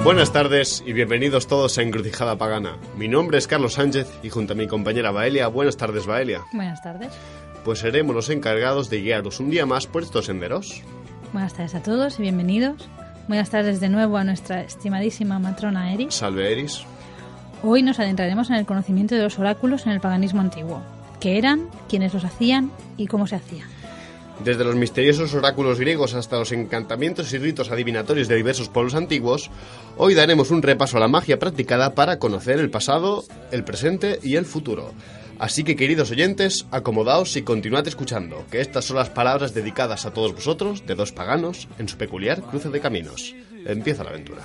Buenas tardes y bienvenidos todos a Encrucijada Pagana. Mi nombre es Carlos Sánchez y junto a mi compañera Baelia. Buenas tardes, Baelia. Buenas tardes. Pues seremos los encargados de guiaros un día más por estos senderos. Buenas tardes a todos y bienvenidos. Buenas tardes de nuevo a nuestra estimadísima matrona Eris. Salve, Eris. Hoy nos adentraremos en el conocimiento de los oráculos en el paganismo antiguo. ¿Qué eran? ¿Quiénes los hacían? ¿Y cómo se hacían? Desde los misteriosos oráculos griegos hasta los encantamientos y ritos adivinatorios de diversos pueblos antiguos, hoy daremos un repaso a la magia practicada para conocer el pasado, el presente y el futuro. Así que, queridos oyentes, acomodaos y continuad escuchando, que estas son las palabras dedicadas a todos vosotros de dos paganos en su peculiar cruce de caminos. Empieza la aventura.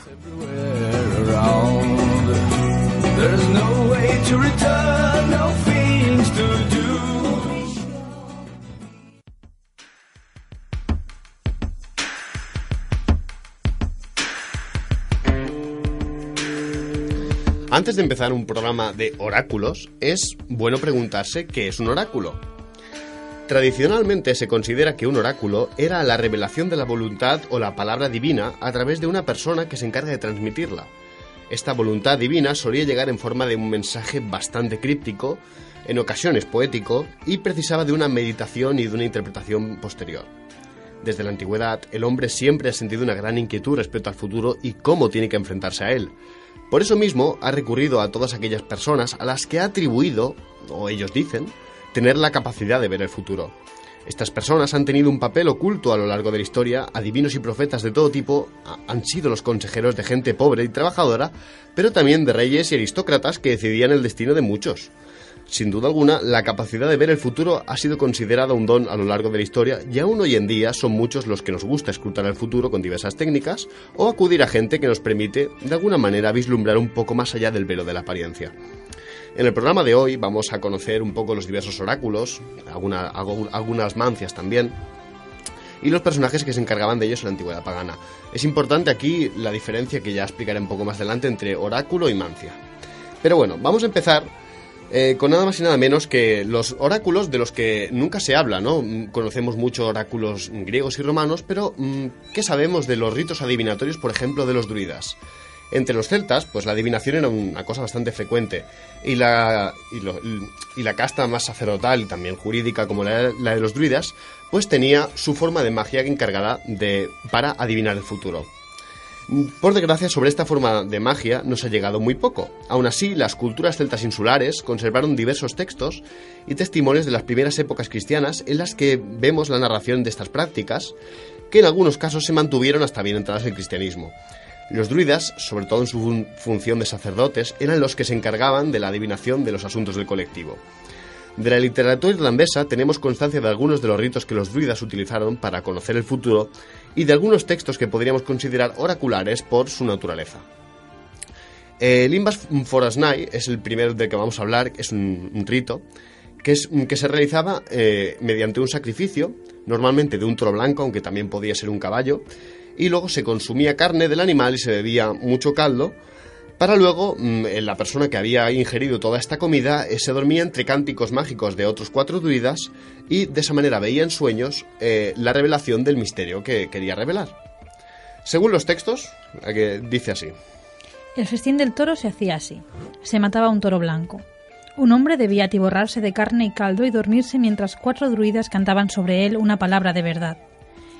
Antes de empezar un programa de oráculos, es bueno preguntarse qué es un oráculo. Tradicionalmente se considera que un oráculo era la revelación de la voluntad o la palabra divina a través de una persona que se encarga de transmitirla. Esta voluntad divina solía llegar en forma de un mensaje bastante críptico, en ocasiones poético, y precisaba de una meditación y de una interpretación posterior. Desde la antigüedad, el hombre siempre ha sentido una gran inquietud respecto al futuro y cómo tiene que enfrentarse a él. Por eso mismo ha recurrido a todas aquellas personas a las que ha atribuido, o ellos dicen, tener la capacidad de ver el futuro. Estas personas han tenido un papel oculto a lo largo de la historia. Adivinos y profetas de todo tipo han sido los consejeros de gente pobre y trabajadora, pero también de reyes y aristócratas que decidían el destino de muchos. Sin duda alguna, la capacidad de ver el futuro ha sido considerada un don a lo largo de la historia y aún hoy en día son muchos los que nos gusta escrutar el futuro con diversas técnicas o acudir a gente que nos permite, de alguna manera, vislumbrar un poco más allá del velo de la apariencia. En el programa de hoy vamos a conocer un poco los diversos oráculos, algunas mancias también, y los personajes que se encargaban de ellos en la antigüedad pagana. Es importante aquí la diferencia que ya explicaré un poco más adelante entre oráculo y mancia. Pero bueno, vamos a empezar con nada más y nada menos que los oráculos de los que nunca se habla, ¿no? Conocemos mucho oráculos griegos y romanos, pero ¿qué sabemos de los ritos adivinatorios, por ejemplo, de los druidas? Entre los celtas, pues la adivinación era una cosa bastante frecuente, y la casta más sacerdotal y también jurídica como la de los druidas, pues tenía su forma de magia encargada para adivinar el futuro. Por desgracia, sobre esta forma de magia nos ha llegado muy poco. Aún así, las culturas celtas insulares conservaron diversos textos y testimonios de las primeras épocas cristianas en las que vemos la narración de estas prácticas, que en algunos casos se mantuvieron hasta bien entradas el cristianismo. Los druidas, sobre todo en su función de sacerdotes, eran los que se encargaban de la adivinación de los asuntos del colectivo. De la literatura irlandesa tenemos constancia de algunos de los ritos que los druidas utilizaron para conocer el futuro y de algunos textos que podríamos considerar oraculares por su naturaleza. El Imbas Forasnai es el primero del que vamos a hablar, es un rito que se realizaba mediante un sacrificio, normalmente de un toro blanco, aunque también podía ser un caballo, y luego se consumía carne del animal y se bebía mucho caldo, para luego la persona que había ingerido toda esta comida se dormía entre cánticos mágicos de otros 4 druidas y de esa manera veía en sueños la revelación del misterio que quería revelar. Según los textos, dice así: El festín del toro se hacía así. Se mataba un toro blanco. Un hombre debía atiborrarse de carne y caldo y dormirse mientras 4 druidas cantaban sobre él una palabra de verdad.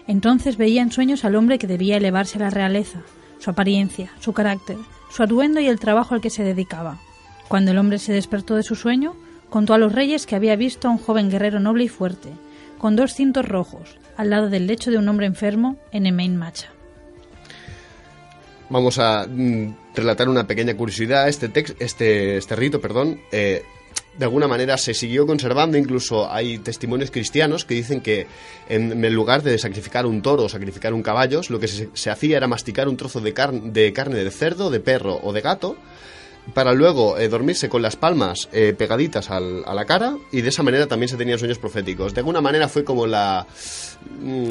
Entonces veía en sueños al hombre que debía elevarse a la realeza, su apariencia, su carácter, su atuendo y el trabajo al que se dedicaba. Cuando el hombre se despertó de su sueño, contó a los reyes que había visto a un joven guerrero noble y fuerte, con 2 cintos rojos, al lado del lecho de un hombre enfermo en Emain Macha. Vamos a relatar una pequeña curiosidad. Este rito, de alguna manera se siguió conservando. Incluso hay testimonios cristianos que dicen que en lugar de sacrificar un toro o sacrificar un caballo, lo que se hacía era masticar un trozo de carne de cerdo, de perro o de gato, para luego dormirse con las palmas pegaditas a la cara, y de esa manera también se tenían sueños proféticos. De alguna manera fue como la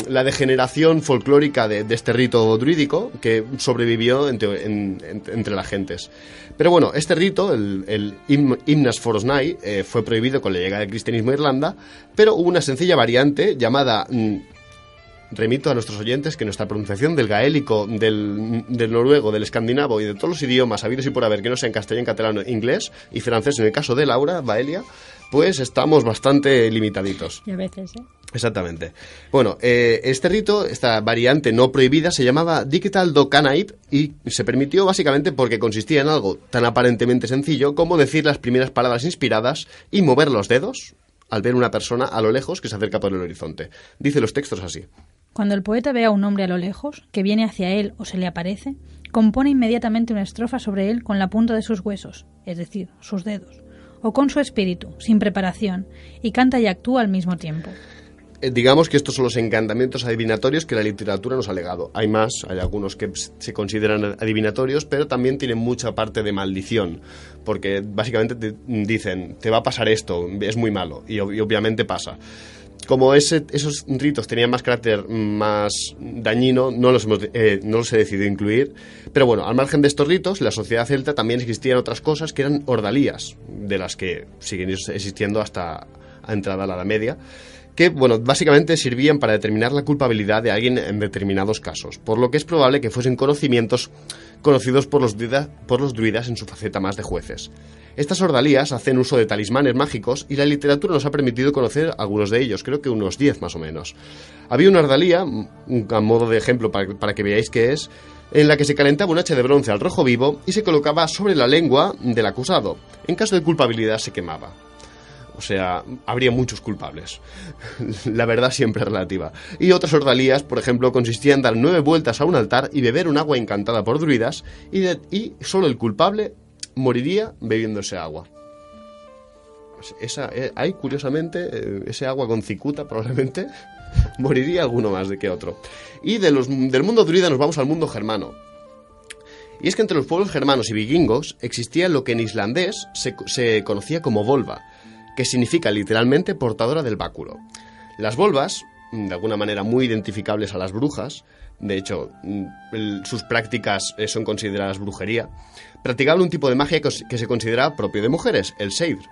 degeneración folclórica de este rito druídico que sobrevivió entre las gentes. Pero bueno, este rito, el Imnas Forosnai, fue prohibido con la llegada del cristianismo a Irlanda, pero hubo una sencilla variante llamada remito a nuestros oyentes que nuestra pronunciación del gaélico, del noruego, del escandinavo y de todos los idiomas habidos y por haber que no sean castellano, catalán, inglés y francés, en el caso de Laura, Baelia, pues estamos bastante limitaditos. Y a veces, Exactamente. Bueno, este rito, esta variante no prohibida, se llamaba Digital Do Canaip y se permitió básicamente porque consistía en algo tan aparentemente sencillo como decir las primeras palabras inspiradas y mover los dedos al ver una persona a lo lejos que se acerca por el horizonte. Dice los textos así. Cuando el poeta ve a un hombre a lo lejos, que viene hacia él o se le aparece, compone inmediatamente una estrofa sobre él con la punta de sus huesos, es decir, sus dedos, o con su espíritu, sin preparación, y canta y actúa al mismo tiempo. Digamos que estos son los encantamientos adivinatorios que la literatura nos ha legado. Hay más, hay algunos que se consideran adivinatorios, pero también tienen mucha parte de maldición, porque básicamente te dicen, te va a pasar esto, es muy malo, y obviamente pasa. Como esos ritos tenían más carácter más dañino, no los he decidido incluir. Pero bueno, al margen de estos ritos, en la sociedad celta también existían otras cosas que eran ordalías, de las que siguen existiendo hasta a entrada a la Edad Media, que, bueno, básicamente servían para determinar la culpabilidad de alguien en determinados casos, por lo que es probable que fuesen conocimientos conocidos por los druidas en su faceta más de jueces. Estas ordalías hacen uso de talismanes mágicos y la literatura nos ha permitido conocer algunos de ellos, creo que unos 10 más o menos. Había una ordalía, a modo de ejemplo para que veáis qué es, en la que se calentaba un hacha de bronce al rojo vivo y se colocaba sobre la lengua del acusado. En caso de culpabilidad se quemaba. O sea, habría muchos culpables. La verdad siempre es relativa. Y otras ordalías, por ejemplo, consistían en dar 9 vueltas a un altar y beber un agua encantada por druidas y solo el culpable moriría bebiendo ese agua. Hay, curiosamente, ese agua con cicuta probablemente moriría alguno más de que otro. Y del mundo druida nos vamos al mundo germano. Y es que entre los pueblos germanos y vikingos existía lo que en islandés se conocía como volva, que significa literalmente portadora del báculo. Las volvas, de alguna manera muy identificables a las brujas, de hecho, sus prácticas son consideradas brujería, practicaban un tipo de magia que se considera propio de mujeres, el Seidur,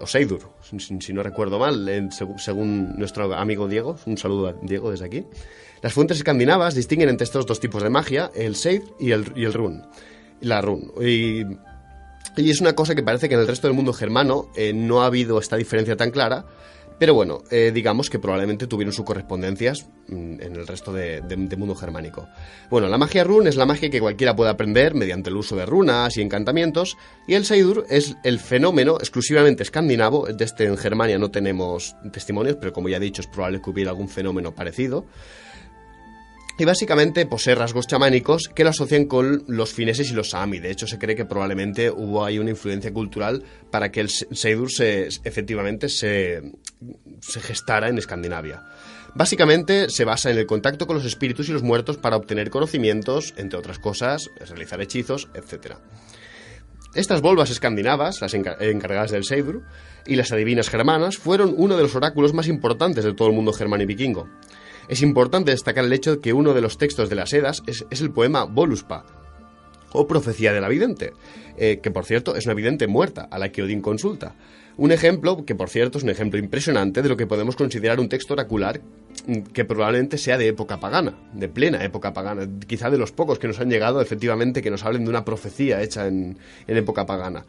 o Seidur, si no recuerdo mal, según nuestro amigo Diego. Un saludo a Diego desde aquí. Las fuentes escandinavas distinguen entre estos dos tipos de magia, el Seid y el Run. La Run. Y es una cosa que parece que en el resto del mundo germano no ha habido esta diferencia tan clara, pero bueno, digamos que probablemente tuvieron sus correspondencias en el resto de mundo germánico. Bueno, la magia run es la magia que cualquiera puede aprender mediante el uso de runas y encantamientos, y el Seidur es el fenómeno exclusivamente escandinavo. De este en Germania no tenemos testimonios, pero como ya he dicho, es probable que hubiera algún fenómeno parecido. Y básicamente posee rasgos chamánicos que lo asocian con los fineses y los sami. De hecho, se cree que probablemente hubo ahí una influencia cultural para que el Seidur efectivamente se gestara en Escandinavia. Básicamente se basa en el contacto con los espíritus y los muertos para obtener conocimientos, entre otras cosas, realizar hechizos, etc. Estas volvas escandinavas, las encargadas del Seidur, y las adivinas germanas, fueron uno de los oráculos más importantes de todo el mundo germano y vikingo. Es importante destacar el hecho de que uno de los textos de las Edas es el poema Voluspa, o Profecía de la Vidente, que por cierto es una vidente muerta, a la que Odín consulta. Un ejemplo que por cierto es un ejemplo impresionante de lo que podemos considerar un texto oracular que probablemente sea de época pagana, de plena época pagana, quizá de los pocos que nos han llegado efectivamente que nos hablen de una profecía hecha en época pagana.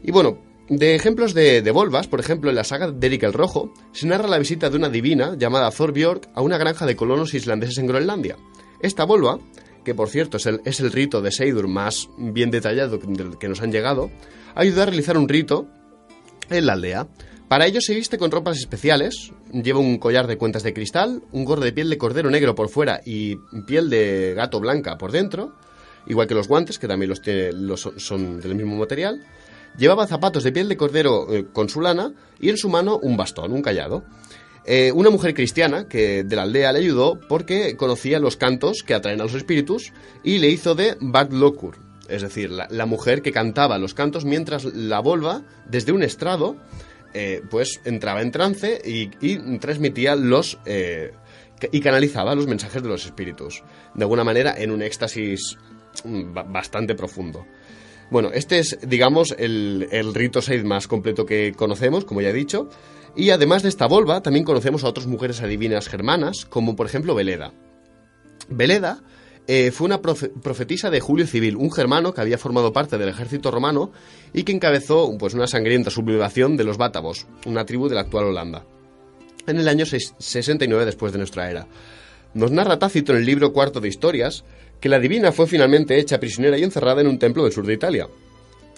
Y bueno, de ejemplos de volvas, por ejemplo, en la saga de Eric el Rojo, se narra la visita de una divina llamada Thorbjörg a una granja de colonos islandeses en Groenlandia. Esta volva, que por cierto es el rito de Seidur más bien detallado del que nos han llegado, ayuda a realizar un rito en la aldea. Para ello se viste con ropas especiales, lleva un collar de cuentas de cristal, un gorro de piel de cordero negro por fuera y piel de gato blanca por dentro, igual que los guantes, que también son del mismo material. Llevaba zapatos de piel de cordero con su lana y en su mano un bastón, un cayado. Una mujer cristiana de la aldea le ayudó porque conocía los cantos que atraen a los espíritus y le hizo de Baglokur, es decir, la mujer que cantaba los cantos mientras la volva, desde un estrado, pues entraba en trance y transmitía y canalizaba los mensajes de los espíritus, de alguna manera en un éxtasis bastante profundo. Bueno, este es, digamos, el rito Seid más completo que conocemos, como ya he dicho. Y además de esta volva, también conocemos a otras mujeres adivinas germanas, como por ejemplo Veleda. Veleda fue una profetisa de Julio Civil, un germano que había formado parte del ejército romano y que encabezó pues, una sangrienta sublevación de los bátavos, una tribu de la actual Holanda, en el año 69 después de nuestra era. Nos narra Tácito en el libro cuarto de Historias que la divina fue finalmente hecha prisionera y encerrada en un templo del sur de Italia,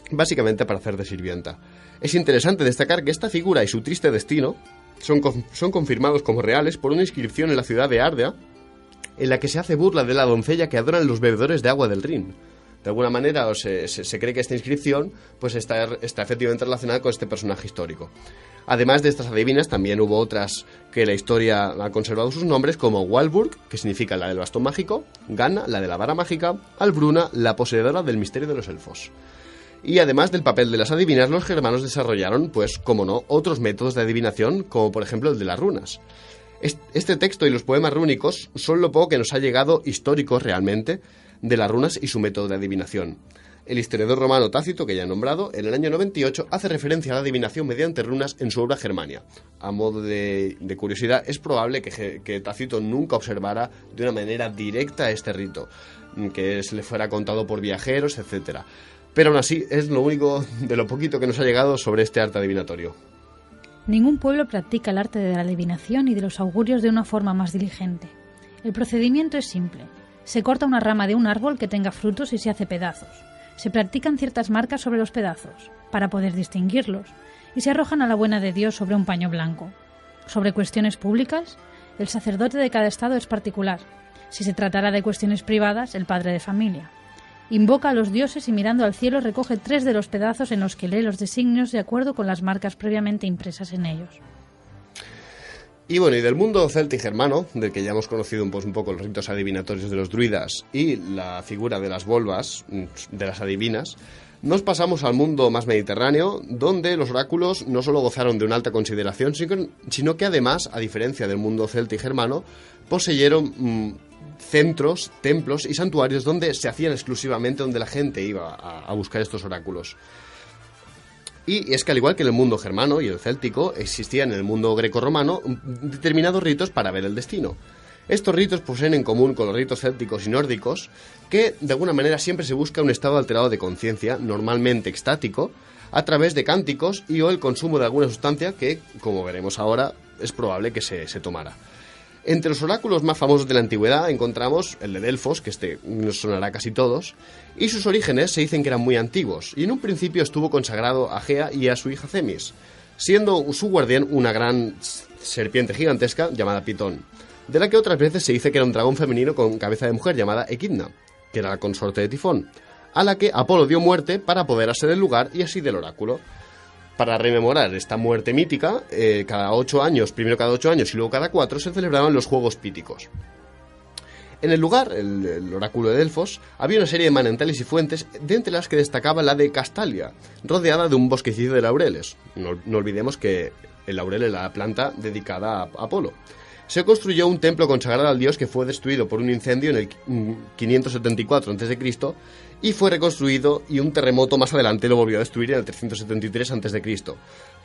básicamente para hacer de sirvienta. Es interesante destacar que esta figura y su triste destino son confirmados como reales por una inscripción en la ciudad de Ardea, en la que se hace burla de la doncella que adoran los bebedores de agua del Rin. De alguna manera se cree que esta inscripción pues está efectivamente relacionada con este personaje histórico. Además de estas adivinas, también hubo otras que la historia ha conservado sus nombres, como Walburg, que significa la del bastón mágico, Ganna, la de la vara mágica, Albruna, la poseedora del misterio de los elfos. Y además del papel de las adivinas, los germanos desarrollaron, pues, como no, otros métodos de adivinación, como por ejemplo el de las runas. Este texto y los poemas rúnicos son lo poco que nos ha llegado históricos realmente de las runas y su método de adivinación. El historiador romano Tácito, que ya he nombrado, en el año 98 hace referencia a la adivinación mediante runas en su obra Germania. A modo de curiosidad, es probable que Tácito nunca observara de una manera directa este rito, que se le fuera contado por viajeros, etc. Pero aún así es lo único de lo poquito que nos ha llegado sobre este arte adivinatorio. Ningún pueblo practica el arte de la adivinación y de los augurios de una forma más diligente. El procedimiento es simple. Se corta una rama de un árbol que tenga frutos y se hace pedazos. Se practican ciertas marcas sobre los pedazos, para poder distinguirlos, y se arrojan a la buena de Dios sobre un paño blanco. Sobre cuestiones públicas, el sacerdote de cada estado es particular. Si se tratara de cuestiones privadas, el padre de familia. Invoca a los dioses y mirando al cielo recoge 3 de los pedazos en los que lee los designios de acuerdo con las marcas previamente impresas en ellos. Y bueno, y del mundo celta y germano, del que ya hemos conocido un poco los ritos adivinatorios de los druidas y la figura de las volvas, de las adivinas, nos pasamos al mundo más mediterráneo, donde los oráculos no solo gozaron de una alta consideración, sino que además, a diferencia del mundo celta y germano, poseyeron centros, templos y santuarios donde se hacían exclusivamente, donde la gente iba a buscar estos oráculos. Y es que al igual que en el mundo germano y el céltico, existían en el mundo grecorromano determinados ritos para ver el destino. Estos ritos poseen en común con los ritos célticos y nórdicos que de alguna manera siempre se busca un estado alterado de conciencia, normalmente extático, a través de cánticos y o el consumo de alguna sustancia que, como veremos ahora, es probable que se tomara. Entre los oráculos más famosos de la antigüedad encontramos el de Delfos, que nos sonará casi todos, y sus orígenes se dicen que eran muy antiguos, y en un principio estuvo consagrado a Gea y a su hija Themis, siendo su guardián una gran serpiente gigantesca llamada Pitón, de la que otras veces se dice que era un dragón femenino con cabeza de mujer llamada Equidna, que era la consorte de Tifón, a la que Apolo dio muerte para apoderarse del lugar y así del oráculo. Para rememorar esta muerte mítica, cada 8 años, primero cada 8 años y luego cada 4, se celebraban los Juegos Píticos. En el lugar, el oráculo de Delfos, había una serie de manantiales y fuentes, de entre las que destacaba la de Castalia, rodeada de un bosquecillo de laureles. No olvidemos que el laurel es la planta dedicada a Apolo. Se construyó un templo consagrado al dios que fue destruido por un incendio en el 574 a.C. y fue reconstruido, y un terremoto más adelante lo volvió a destruir en el 373 a.C.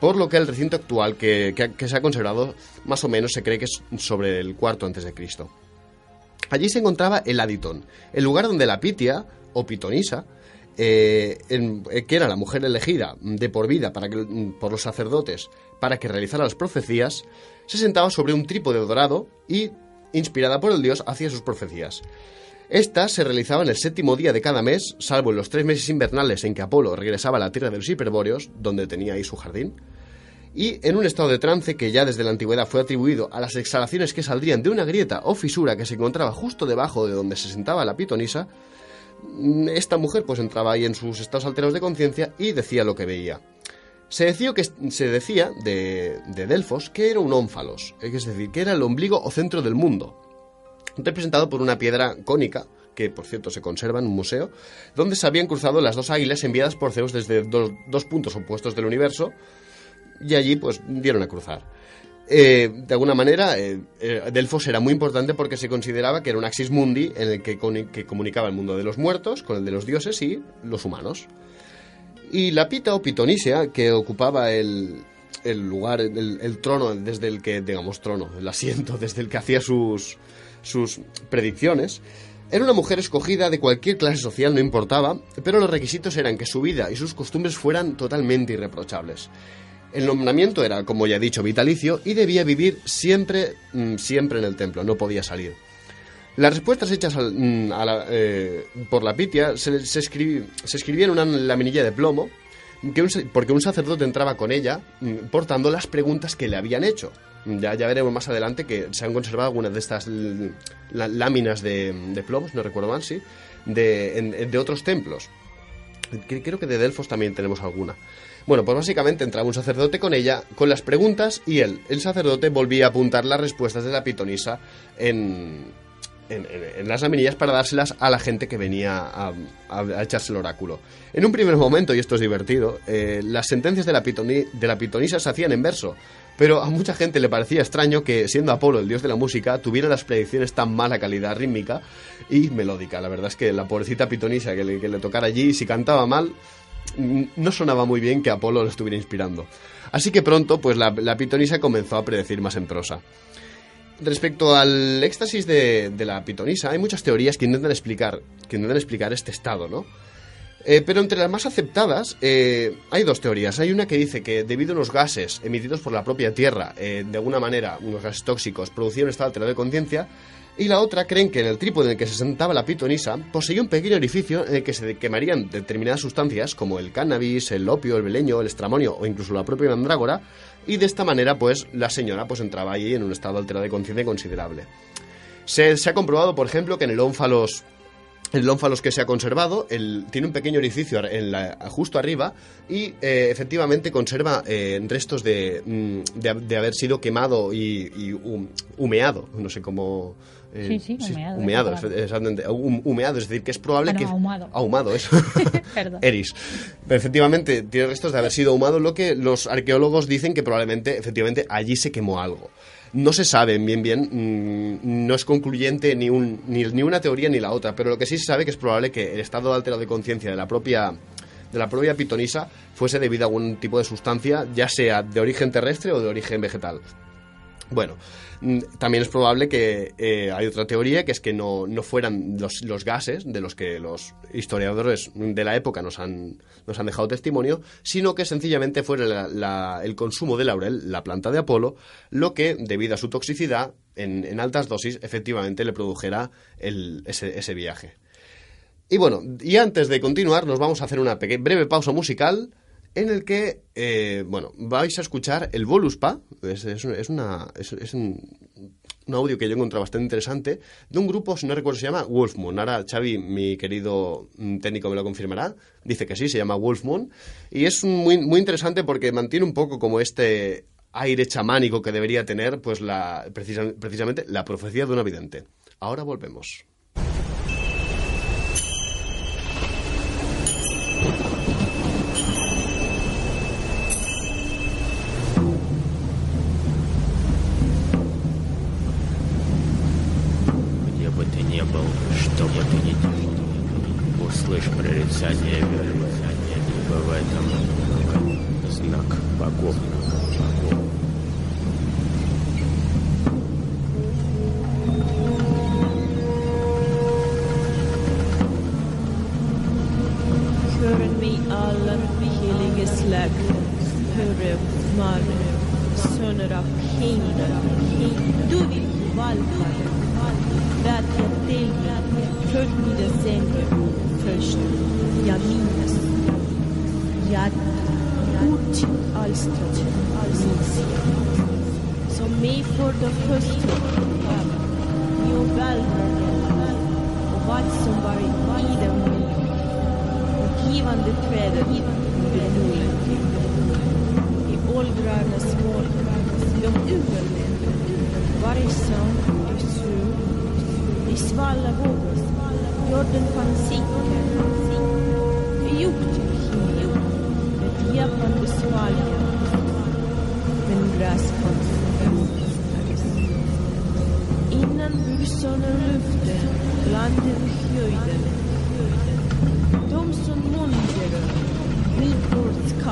Por lo que el recinto actual que se ha conservado más o menos se cree que es sobre el IV a.C. Allí se encontraba el Aditón, el lugar donde la Pitia, o Pitonisa, que era la mujer elegida de por vida por los sacerdotes para que realizara las profecías, se sentaba sobre un trípode dorado y, inspirada por el dios, hacía sus profecías. Estas se realizaban el 7º día de cada mes, salvo en los 3 meses invernales en que Apolo regresaba a la tierra de los hiperbóreos, donde tenía ahí su jardín, y en un estado de trance que ya desde la antigüedad fue atribuido a las exhalaciones que saldrían de una grieta o fisura que se encontraba justo debajo de donde se sentaba la pitonisa. Esta mujer pues entraba ahí en sus estados alterados de conciencia y decía lo que veía. Se decía de Delfos que era un ónfalos, es decir, que era el ombligo o centro del mundo, representado por una piedra cónica, que por cierto se conserva en un museo, donde se habían cruzado las 2 águilas enviadas por Zeus desde dos puntos opuestos del universo, y allí pues dieron a cruzar. De alguna manera, Delfos era muy importante porque se consideraba que era un axis mundi en el que comunicaba el mundo de los muertos con el de los dioses y los humanos. Y la Pita o Pitonisia, que ocupaba el lugar, el trono, desde el que, digamos, trono, el asiento, desde el que hacía sus predicciones, era una mujer escogida de cualquier clase social, no importaba, pero los requisitos eran que su vida y sus costumbres fueran totalmente irreprochables. El nombramiento era, como ya he dicho, vitalicio y debía vivir siempre en el templo, no podía salir. Las respuestas hechas por la Pitia se escribían en una laminilla de plomo, porque un sacerdote entraba con ella portando las preguntas que le habían hecho. Ya veremos más adelante que se han conservado algunas de estas láminas de plomos, no recuerdo mal, sí, de otros templos. Creo que de Delfos también tenemos alguna. Bueno, pues básicamente entraba un sacerdote con ella, con las preguntas, y el sacerdote volvía a apuntar las respuestas de la pitonisa en las laminillas para dárselas a la gente que venía a echarse el oráculo. En un primer momento, y esto es divertido, las sentencias de la pitonisa se hacían en verso, pero a mucha gente le parecía extraño que, siendo Apolo el dios de la música, tuviera las predicciones tan mala calidad rítmica y melódica. La verdad es que la pobrecita pitonisa que le tocara allí, si cantaba mal, no sonaba muy bien que Apolo lo estuviera inspirando. Así que pronto, pues la pitonisa comenzó a predecir más en prosa. Respecto al éxtasis de la pitonisa, hay muchas teorías que intentan explicar este estado, ¿no? Pero entre las más aceptadas hay dos teorías. Hay una que dice que debido a unos gases emitidos por la propia Tierra, de alguna manera, unos gases tóxicos, producían un estado alterado de conciencia, y la otra creen que en el trípode en el que se sentaba la pitonisa poseía un pequeño orificio en el que se quemarían determinadas sustancias como el cannabis, el opio, el beleño, el estramonio o incluso la propia mandrágora, y de esta manera pues la señora pues entraba allí en un estado alterado de conciencia considerable. Se ha comprobado, por ejemplo, que en el ónfalos que se ha conservado, tiene un pequeño orificio justo arriba y efectivamente conserva restos de haber sido quemado y humeado, no sé cómo... humeado, humeado, es decir, que es probable que... Ahumado, eso. Perdón. Eris. Pero efectivamente tiene restos de haber sido ahumado, lo que los arqueólogos dicen que probablemente, efectivamente, allí se quemó algo. No se sabe bien, no es concluyente ni una teoría ni la otra, pero lo que sí se sabe que es probable que el estado alterado de conciencia de la propia pitonisa fuese debido a algún tipo de sustancia, ya sea de origen terrestre o de origen vegetal. Bueno, también es probable que hay otra teoría, que es que no fueran los gases de los que los historiadores de la época nos han dejado testimonio, sino que sencillamente fuera el consumo de laurel, la planta de Apolo, lo que, debido a su toxicidad, en altas dosis, efectivamente le produjera ese viaje. Y bueno, y antes de continuar, nos vamos a hacer una breve pausa musical, en el que, vais a escuchar el Voluspa, es un audio que yo he encontrado bastante interesante, de un grupo, si no recuerdo, se llama Wolf Moon. Ahora Xavi, mi querido técnico, me lo confirmará, dice que sí, se llama Wolf Moon, y es muy, muy interesante porque mantiene un poco como este aire chamánico que debería tener pues precisamente la profecía de una vidente. Ahora volvemos. Что бы ты ни делал, услышь прорицание вероятия, ибо в этом знак богов. Hören vi alla heliga släkten, hörre Mare, söner av Heina, du vill valpa, vädja till första decennium, först jag minns, jag ut alstrat minns jag, som mig för det första av jag välvärde och vad som var i dem och givande trädet vid nollen i åldrarnas mål, de överlevde varje sång och sur i svalla vågor, jorden fanns icke i jord ett jävlande svalga men gräs fanns innan busarna luften landade höjden de som mundrade vid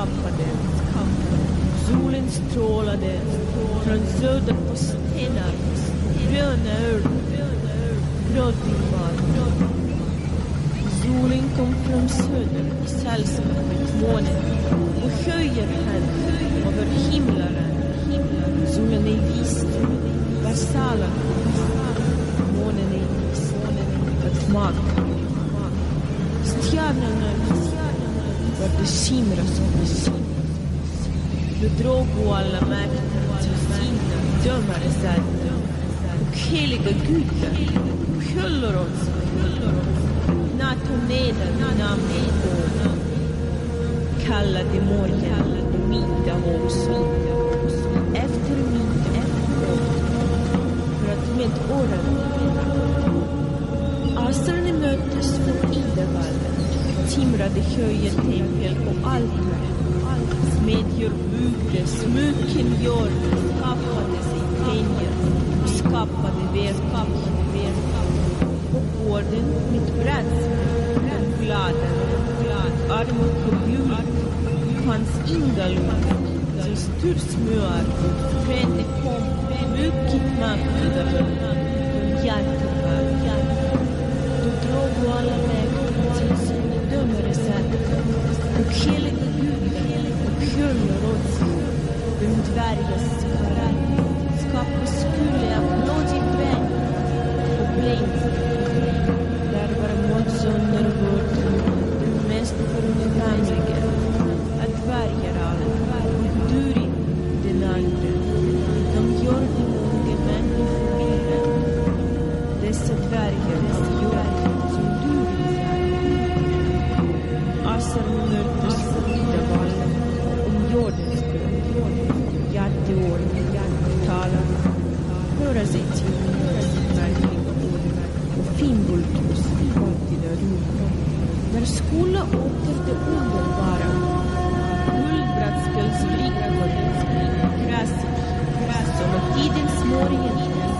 skapade. Solen strålade från söder på stenar, gröna örn, grådig mark. Solen kom från söder i sällskap med månen och höjer henne över himlaren. Solen är vist, versaler, månen är vist, ett mag. Stjärnorna var det skimra som det skimra. Du drog alla makter till sina dömare sätt. Och heliga gudar skyller oss. Natt och neder i namnet på. Kallade morgon och middag oss. Efter middag för att med åren asarna möttes på Idevallen. Timrade höjetempel och altare. Smedjor byggde, smycken gjorde, skaffade sig pengar och skapade väl. På gården mitt brädspel, den glada, armar på hjul, fanns inga lugn. Till stursmöar, trädde kom, mycket makter, från hjärtebar. Du drog alla vägar till sina dömare sätt, och heliga gudar och kyrnor åt sig. Den dvärgas karall, skapade skulle av blodig bränn och blink. Där var målsönder vårt, den mest förnämliga, att dvärgar alla, och Durin den andra. De gjorde många människor illa. Dessa dvärgar gjorde som Durin. Asar möttes i vallen om jordens grund. Hjärteår, hjärtetalar, höra sig till märkliga ord och finbultus framtida rum. Där skulle åter det underbara guldbrädspelsbrickor gräset som tidens morgon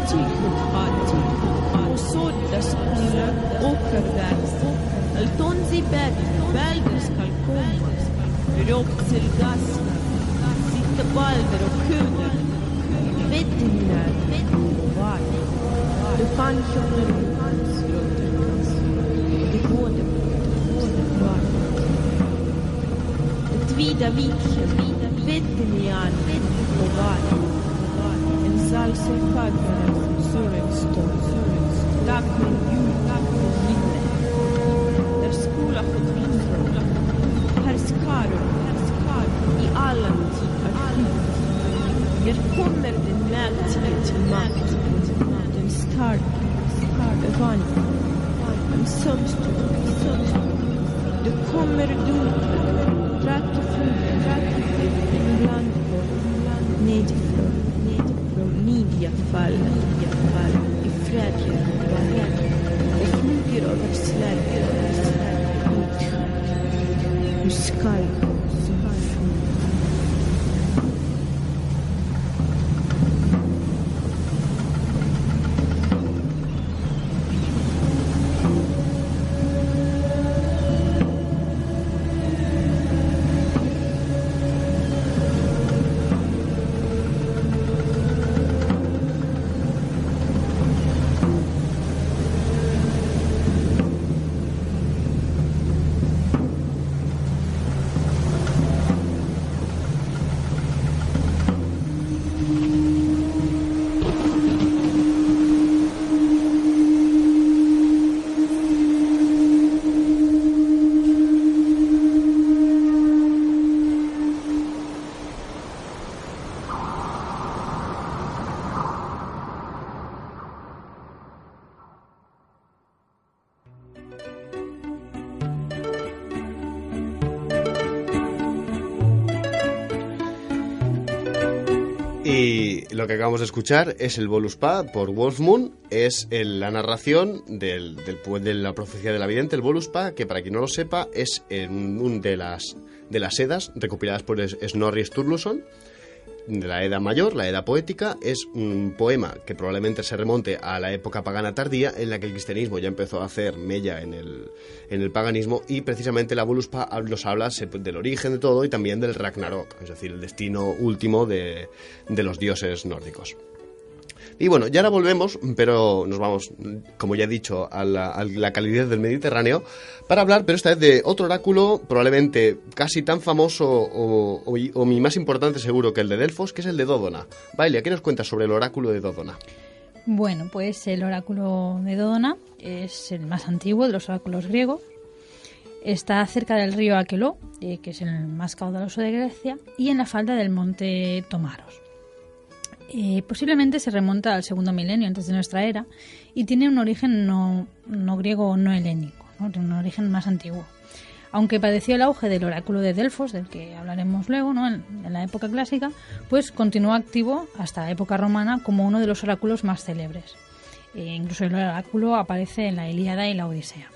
tydligt hade och sådda skulle åkerväxt. Altons i bergen, välder skall komma, råkselgassar, sitta balder och kuder, vettingar och var. Det fann kjoner det både var. Det vida vitchen, vettinian och var. En salsefagare som surren stånd, tack med jul, tack med minne. Där skola fått vintra, härskarer i alla typer. Där kommer den mäktige till makt, den starka vann, den sömstor. Det kommer dunklar, drackefloden, ibland nedifrån Midjafallen, i frädjen, och flyger över släggen, och skall som Y lo que acabamos de escuchar es el Voluspa por Wolfmoon, es la narración de la profecía de la vidente, el Voluspa, que para quien no lo sepa es de las Edas recopiladas por Snorri Sturluson, de la Edad Mayor, la Edad Poética. Es un poema que probablemente se remonte a la época pagana tardía, en la que el cristianismo ya empezó a hacer mella en el paganismo, y precisamente la Voluspa nos habla del origen de todo y también del Ragnarok, es decir, el destino último de los dioses nórdicos. Y bueno, ya ahora volvemos, pero nos vamos, como ya he dicho, a la calidez del Mediterráneo para hablar, pero esta vez de otro oráculo, probablemente casi tan famoso o más importante seguro que el de Delfos, que es el de Dódona. Bailia, ¿qué nos cuentas sobre el oráculo de Dódona? Bueno, pues el oráculo de Dódona es el más antiguo de los oráculos griegos. Está cerca del río Aqueloo, que es el más caudaloso de Grecia, y en la falda del monte Tomaros. Posiblemente se remonta al segundo milenio antes de nuestra era y tiene un origen no griego o no helénico, ¿no? Tiene un origen más antiguo. Aunque padeció el auge del oráculo de Delfos, del que hablaremos luego, ¿no? en la época clásica, pues continuó activo hasta la época romana como uno de los oráculos más célebres. Incluso el oráculo aparece en la Ilíada y la Odisea.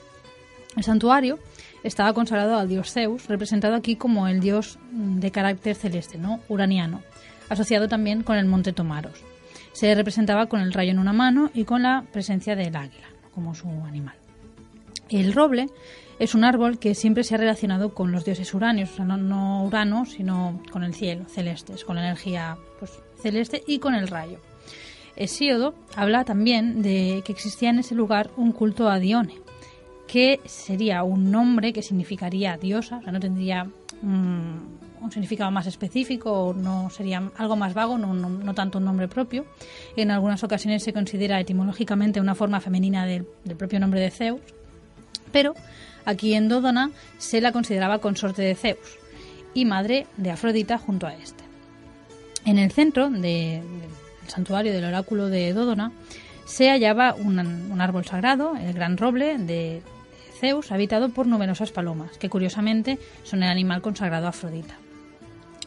El santuario estaba consagrado al dios Zeus, representado aquí como el dios de carácter celeste, ¿no? Uraniano, asociado también con el monte Tomaros. Se representaba con el rayo en una mano y con la presencia del águila, como su animal. El roble es un árbol que siempre se ha relacionado con los dioses uranios, o sea, no Urano, sino con el cielo, celestes, con la energía pues, celeste y con el rayo. Hesíodo habla también de que existía en ese lugar un culto a Dione, que sería un nombre que significaría diosa, o sea, no tendría un significado más específico, o no sería algo más vago, no tanto un nombre propio. En algunas ocasiones se considera etimológicamente una forma femenina del propio nombre de Zeus, pero aquí en Dódona se la consideraba consorte de Zeus y madre de Afrodita junto a este. En el centro del santuario del oráculo de Dódona se hallaba un árbol sagrado, el gran roble de Zeus, habitado por numerosas palomas, que curiosamente son el animal consagrado a Afrodita.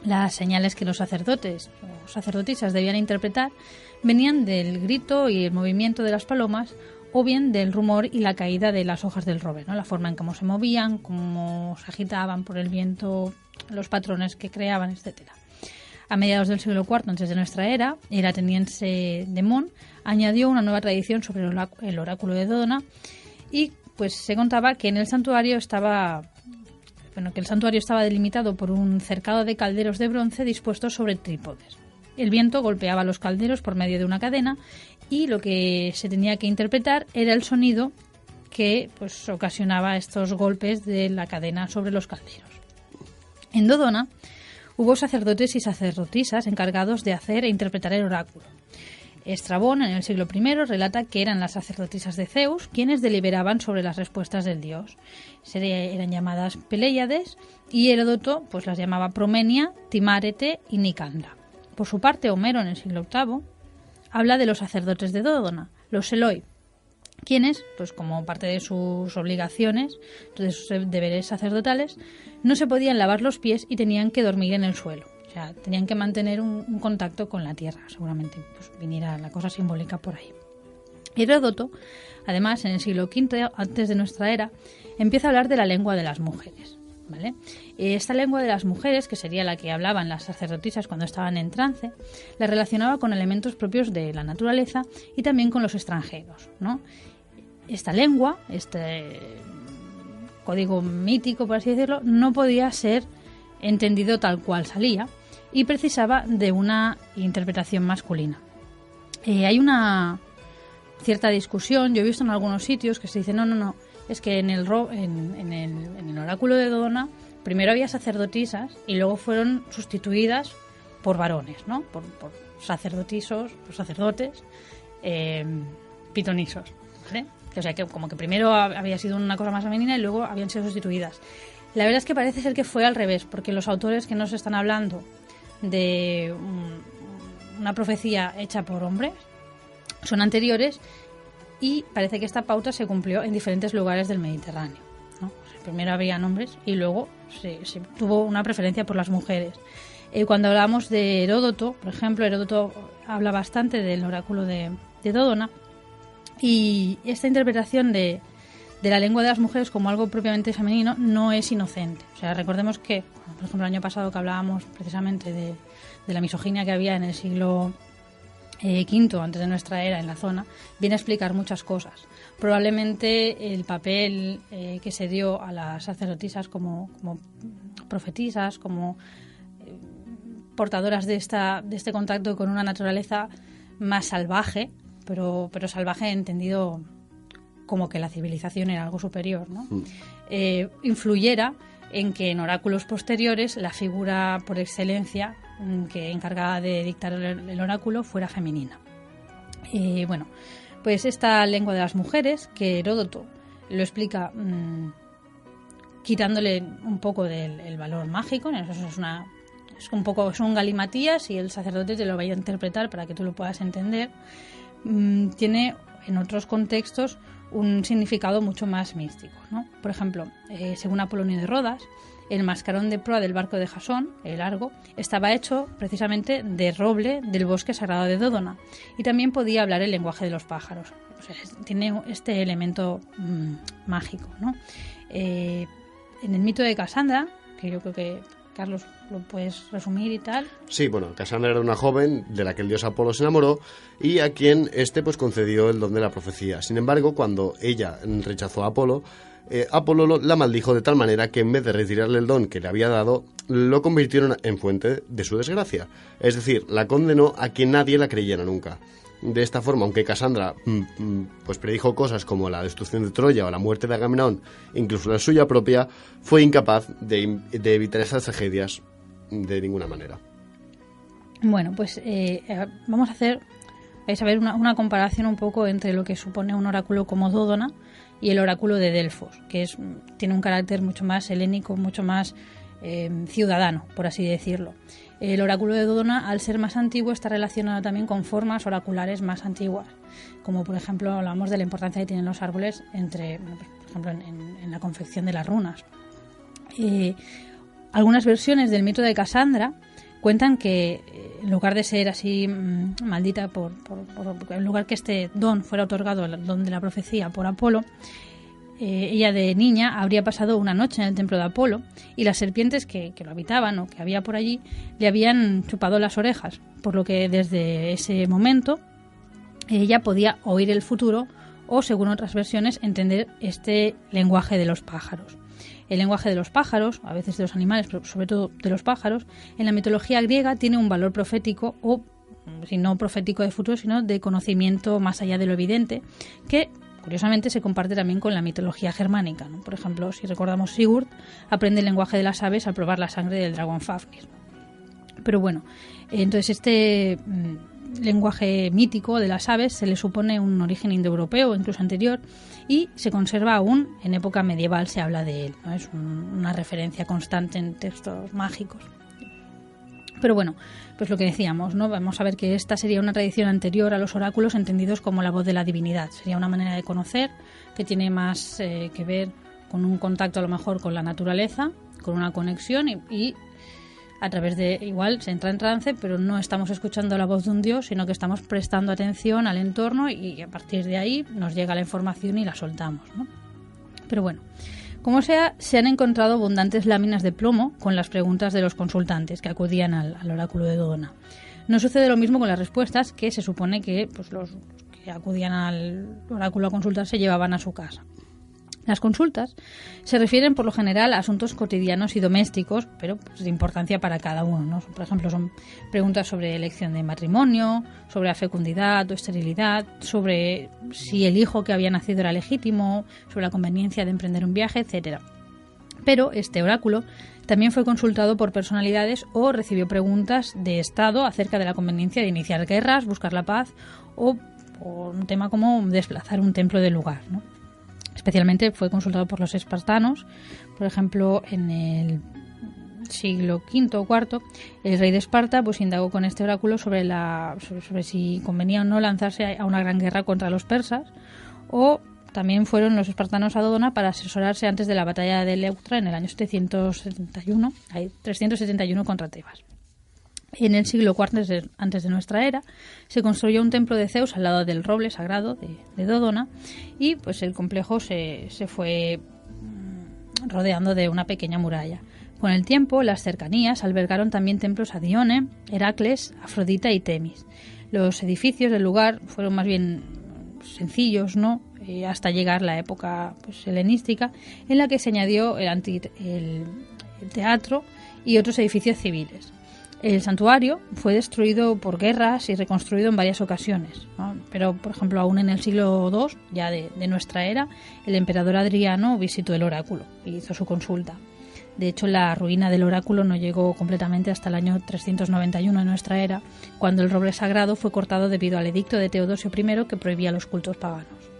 Las señales que los sacerdotes o sacerdotisas debían interpretar venían del grito y el movimiento de las palomas, o bien del rumor y la caída de las hojas del roble, ¿no? La forma en cómo se movían, cómo se agitaban por el viento, los patrones que creaban, etc. A mediados del siglo IV antes de nuestra era, el ateniense Demón añadió una nueva tradición sobre el oráculo de Dódona, y pues se contaba que en el santuario estaba delimitado por un cercado de calderos de bronce dispuestos sobre trípodes. El viento golpeaba los calderos por medio de una cadena, y lo que se tenía que interpretar era el sonido que pues ocasionaba estos golpes de la cadena sobre los calderos. En Dódona hubo sacerdotes y sacerdotisas encargados de hacer e interpretar el oráculo. Estrabón, en el siglo I, relata que eran las sacerdotisas de Zeus quienes deliberaban sobre las respuestas del dios. Eran llamadas Peléiades, y Heródoto pues las llamaba Promenia, Timárete y Nicandra. Por su parte, Homero, en el siglo VIII, habla de los sacerdotes de Dódona, los Eloi, quienes, pues como parte de sus obligaciones, de sus deberes sacerdotales, no se podían lavar los pies y tenían que dormir en el suelo. O sea, tenían que mantener un contacto con la tierra. Seguramente pues, viniera la cosa simbólica por ahí. Heródoto, además, en el siglo V antes de nuestra era, empieza a hablar de la lengua de las mujeres, ¿vale? Esta lengua de las mujeres, que sería la que hablaban las sacerdotisas cuando estaban en trance, la relacionaba con elementos propios de la naturaleza y también con los extranjeros, ¿no? Esta lengua, este código mítico, por así decirlo, no podía ser entendido tal cual salía y precisaba de una interpretación masculina. Hay una cierta discusión, yo he visto en algunos sitios que se dice no, es que en el oráculo de Dódona primero había sacerdotisas y luego fueron sustituidas por varones, ¿no? Por sacerdotisos, por sacerdotes pitonisos, ¿vale? O sea, que como que primero había sido una cosa más femenina y luego habían sido sustituidas. La verdad es que parece ser que fue al revés, porque los autores que nos están hablando de una profecía hecha por hombres son anteriores, y parece que esta pauta se cumplió en diferentes lugares del Mediterráneo, ¿no? O sea, primero habían hombres y luego se tuvo una preferencia por las mujeres. Cuando hablamos de Heródoto, por ejemplo, Heródoto habla bastante del oráculo de Dódona, y esta interpretación de la lengua de las mujeres como algo propiamente femenino no es inocente. O sea, recordemos que por ejemplo, el año pasado que hablábamos precisamente de la misoginia que había en el siglo V, antes de nuestra era, en la zona, viene a explicar muchas cosas. Probablemente el papel que se dio a las sacerdotisas como profetisas, como portadoras de este contacto con una naturaleza más salvaje, pero salvaje entendido como que la civilización era algo superior, ¿no? Influyera en que en oráculos posteriores la figura por excelencia que encargada de dictar el oráculo fuera femenina. Bueno, pues esta lengua de las mujeres, que Heródoto lo explica quitándole un poco del valor mágico, es un galimatías y el sacerdote te lo vaya a interpretar para que tú lo puedas entender, tiene en otros contextos un significado mucho más místico, ¿no? Por ejemplo, según Apolonio de Rodas, el mascarón de proa del barco de Jasón, el Argo, estaba hecho precisamente de roble del bosque sagrado de Dódona y también podía hablar el lenguaje de los pájaros. O sea, tiene este elemento mágico, ¿no? En el mito de Casandra, que yo creo que Carlos lo puedes resumir y tal. Sí, bueno, Casandra era una joven de la que el dios Apolo se enamoró y a quien pues concedió el don de la profecía. Sin embargo, cuando ella rechazó a Apolo, Apolo la maldijo de tal manera que en vez de retirarle el don que le había dado, lo convirtieron en fuente de su desgracia. Es decir, la condenó a que nadie la creyera nunca. De esta forma, aunque Casandra pues predijo cosas como la destrucción de Troya o la muerte de Agamenón, incluso la suya propia, fue incapaz de evitar esas tragedias de ninguna manera. Bueno, pues vamos a ver una comparación un poco entre lo que supone un oráculo como Dódona y el oráculo de Delfos, que tiene un carácter mucho más helénico, mucho más ciudadano, por así decirlo. El oráculo de Dódona, al ser más antiguo, está relacionado también con formas oraculares más antiguas, como por ejemplo hablamos de la importancia que tienen los árboles por ejemplo en la confección de las runas. Algunas versiones del mito de Casandra cuentan que en lugar de ser así maldita en lugar que este don fuera otorgado, el don de la profecía, por Apolo, ella de niña habría pasado una noche en el templo de Apolo y las serpientes que lo habitaban o que había por allí le habían chupado las orejas, por lo que desde ese momento ella podía oír el futuro o, según otras versiones, entender este lenguaje de los pájaros. El lenguaje de los pájaros, a veces de los animales, pero sobre todo de los pájaros, en la mitología griega tiene un valor profético o, si no profético de futuro, sino de conocimiento más allá de lo evidente, que curiosamente se comparte también con la mitología germánica, ¿no? Por ejemplo, si recordamos, Sigurd aprende el lenguaje de las aves al probar la sangre del dragón Fafnir. Pero bueno, entonces este lenguaje mítico de las aves se le supone un origen indoeuropeo, incluso anterior, y se conserva aún en época medieval, se habla de él, ¿no? Es una referencia constante en textos mágicos. Pero bueno, pues lo que decíamos, ¿no? Vamos a ver que esta sería una tradición anterior a los oráculos entendidos como la voz de la divinidad. Sería una manera de conocer que tiene más que ver con un contacto a lo mejor con la naturaleza, con una conexión y a través de, igual se entra en trance, pero no estamos escuchando la voz de un dios, sino que estamos prestando atención al entorno y a partir de ahí nos llega la información y la soltamos, ¿no? Pero bueno, como sea, se han encontrado abundantes láminas de plomo con las preguntas de los consultantes que acudían al oráculo de Dódona. No sucede lo mismo con las respuestas, que se supone que pues, los que acudían al oráculo a consultar se llevaban a su casa. Las consultas se refieren por lo general a asuntos cotidianos y domésticos, pero pues, de importancia para cada uno, ¿no? Por ejemplo, son preguntas sobre elección de matrimonio, sobre la fecundidad o esterilidad, sobre si el hijo que había nacido era legítimo, sobre la conveniencia de emprender un viaje, etc. Pero este oráculo también fue consultado por personalidades o recibió preguntas de Estado acerca de la conveniencia de iniciar guerras, buscar la paz o por un tema como desplazar un templo del lugar, ¿no? Especialmente fue consultado por los espartanos. Por ejemplo, en el siglo V o IV, el rey de Esparta pues indagó con este oráculo sobre si convenía o no lanzarse a una gran guerra contra los persas, o también fueron los espartanos a Dódona para asesorarse antes de la batalla de Leuctra en el año 371 contra Tebas. En el siglo IV antes de nuestra era se construyó un templo de Zeus al lado del roble sagrado de Dódona y pues el complejo se fue rodeando de una pequeña muralla. Con el tiempo, las cercanías albergaron también templos a Dione, Heracles, Afrodita y Temis. Los edificios del lugar fueron más bien sencillos, ¿no? Hasta llegar la época helenística, en la que se añadió el teatro y otros edificios civiles. El santuario fue destruido por guerras y reconstruido en varias ocasiones, ¿no? Pero, por ejemplo, aún en el siglo II, ya de nuestra era, el emperador Adriano visitó el oráculo y hizo su consulta. De hecho, la ruina del oráculo no llegó completamente hasta el año 391 de nuestra era, cuando el roble sagrado fue cortado debido al edicto de Teodosio I que prohibía los cultos paganos.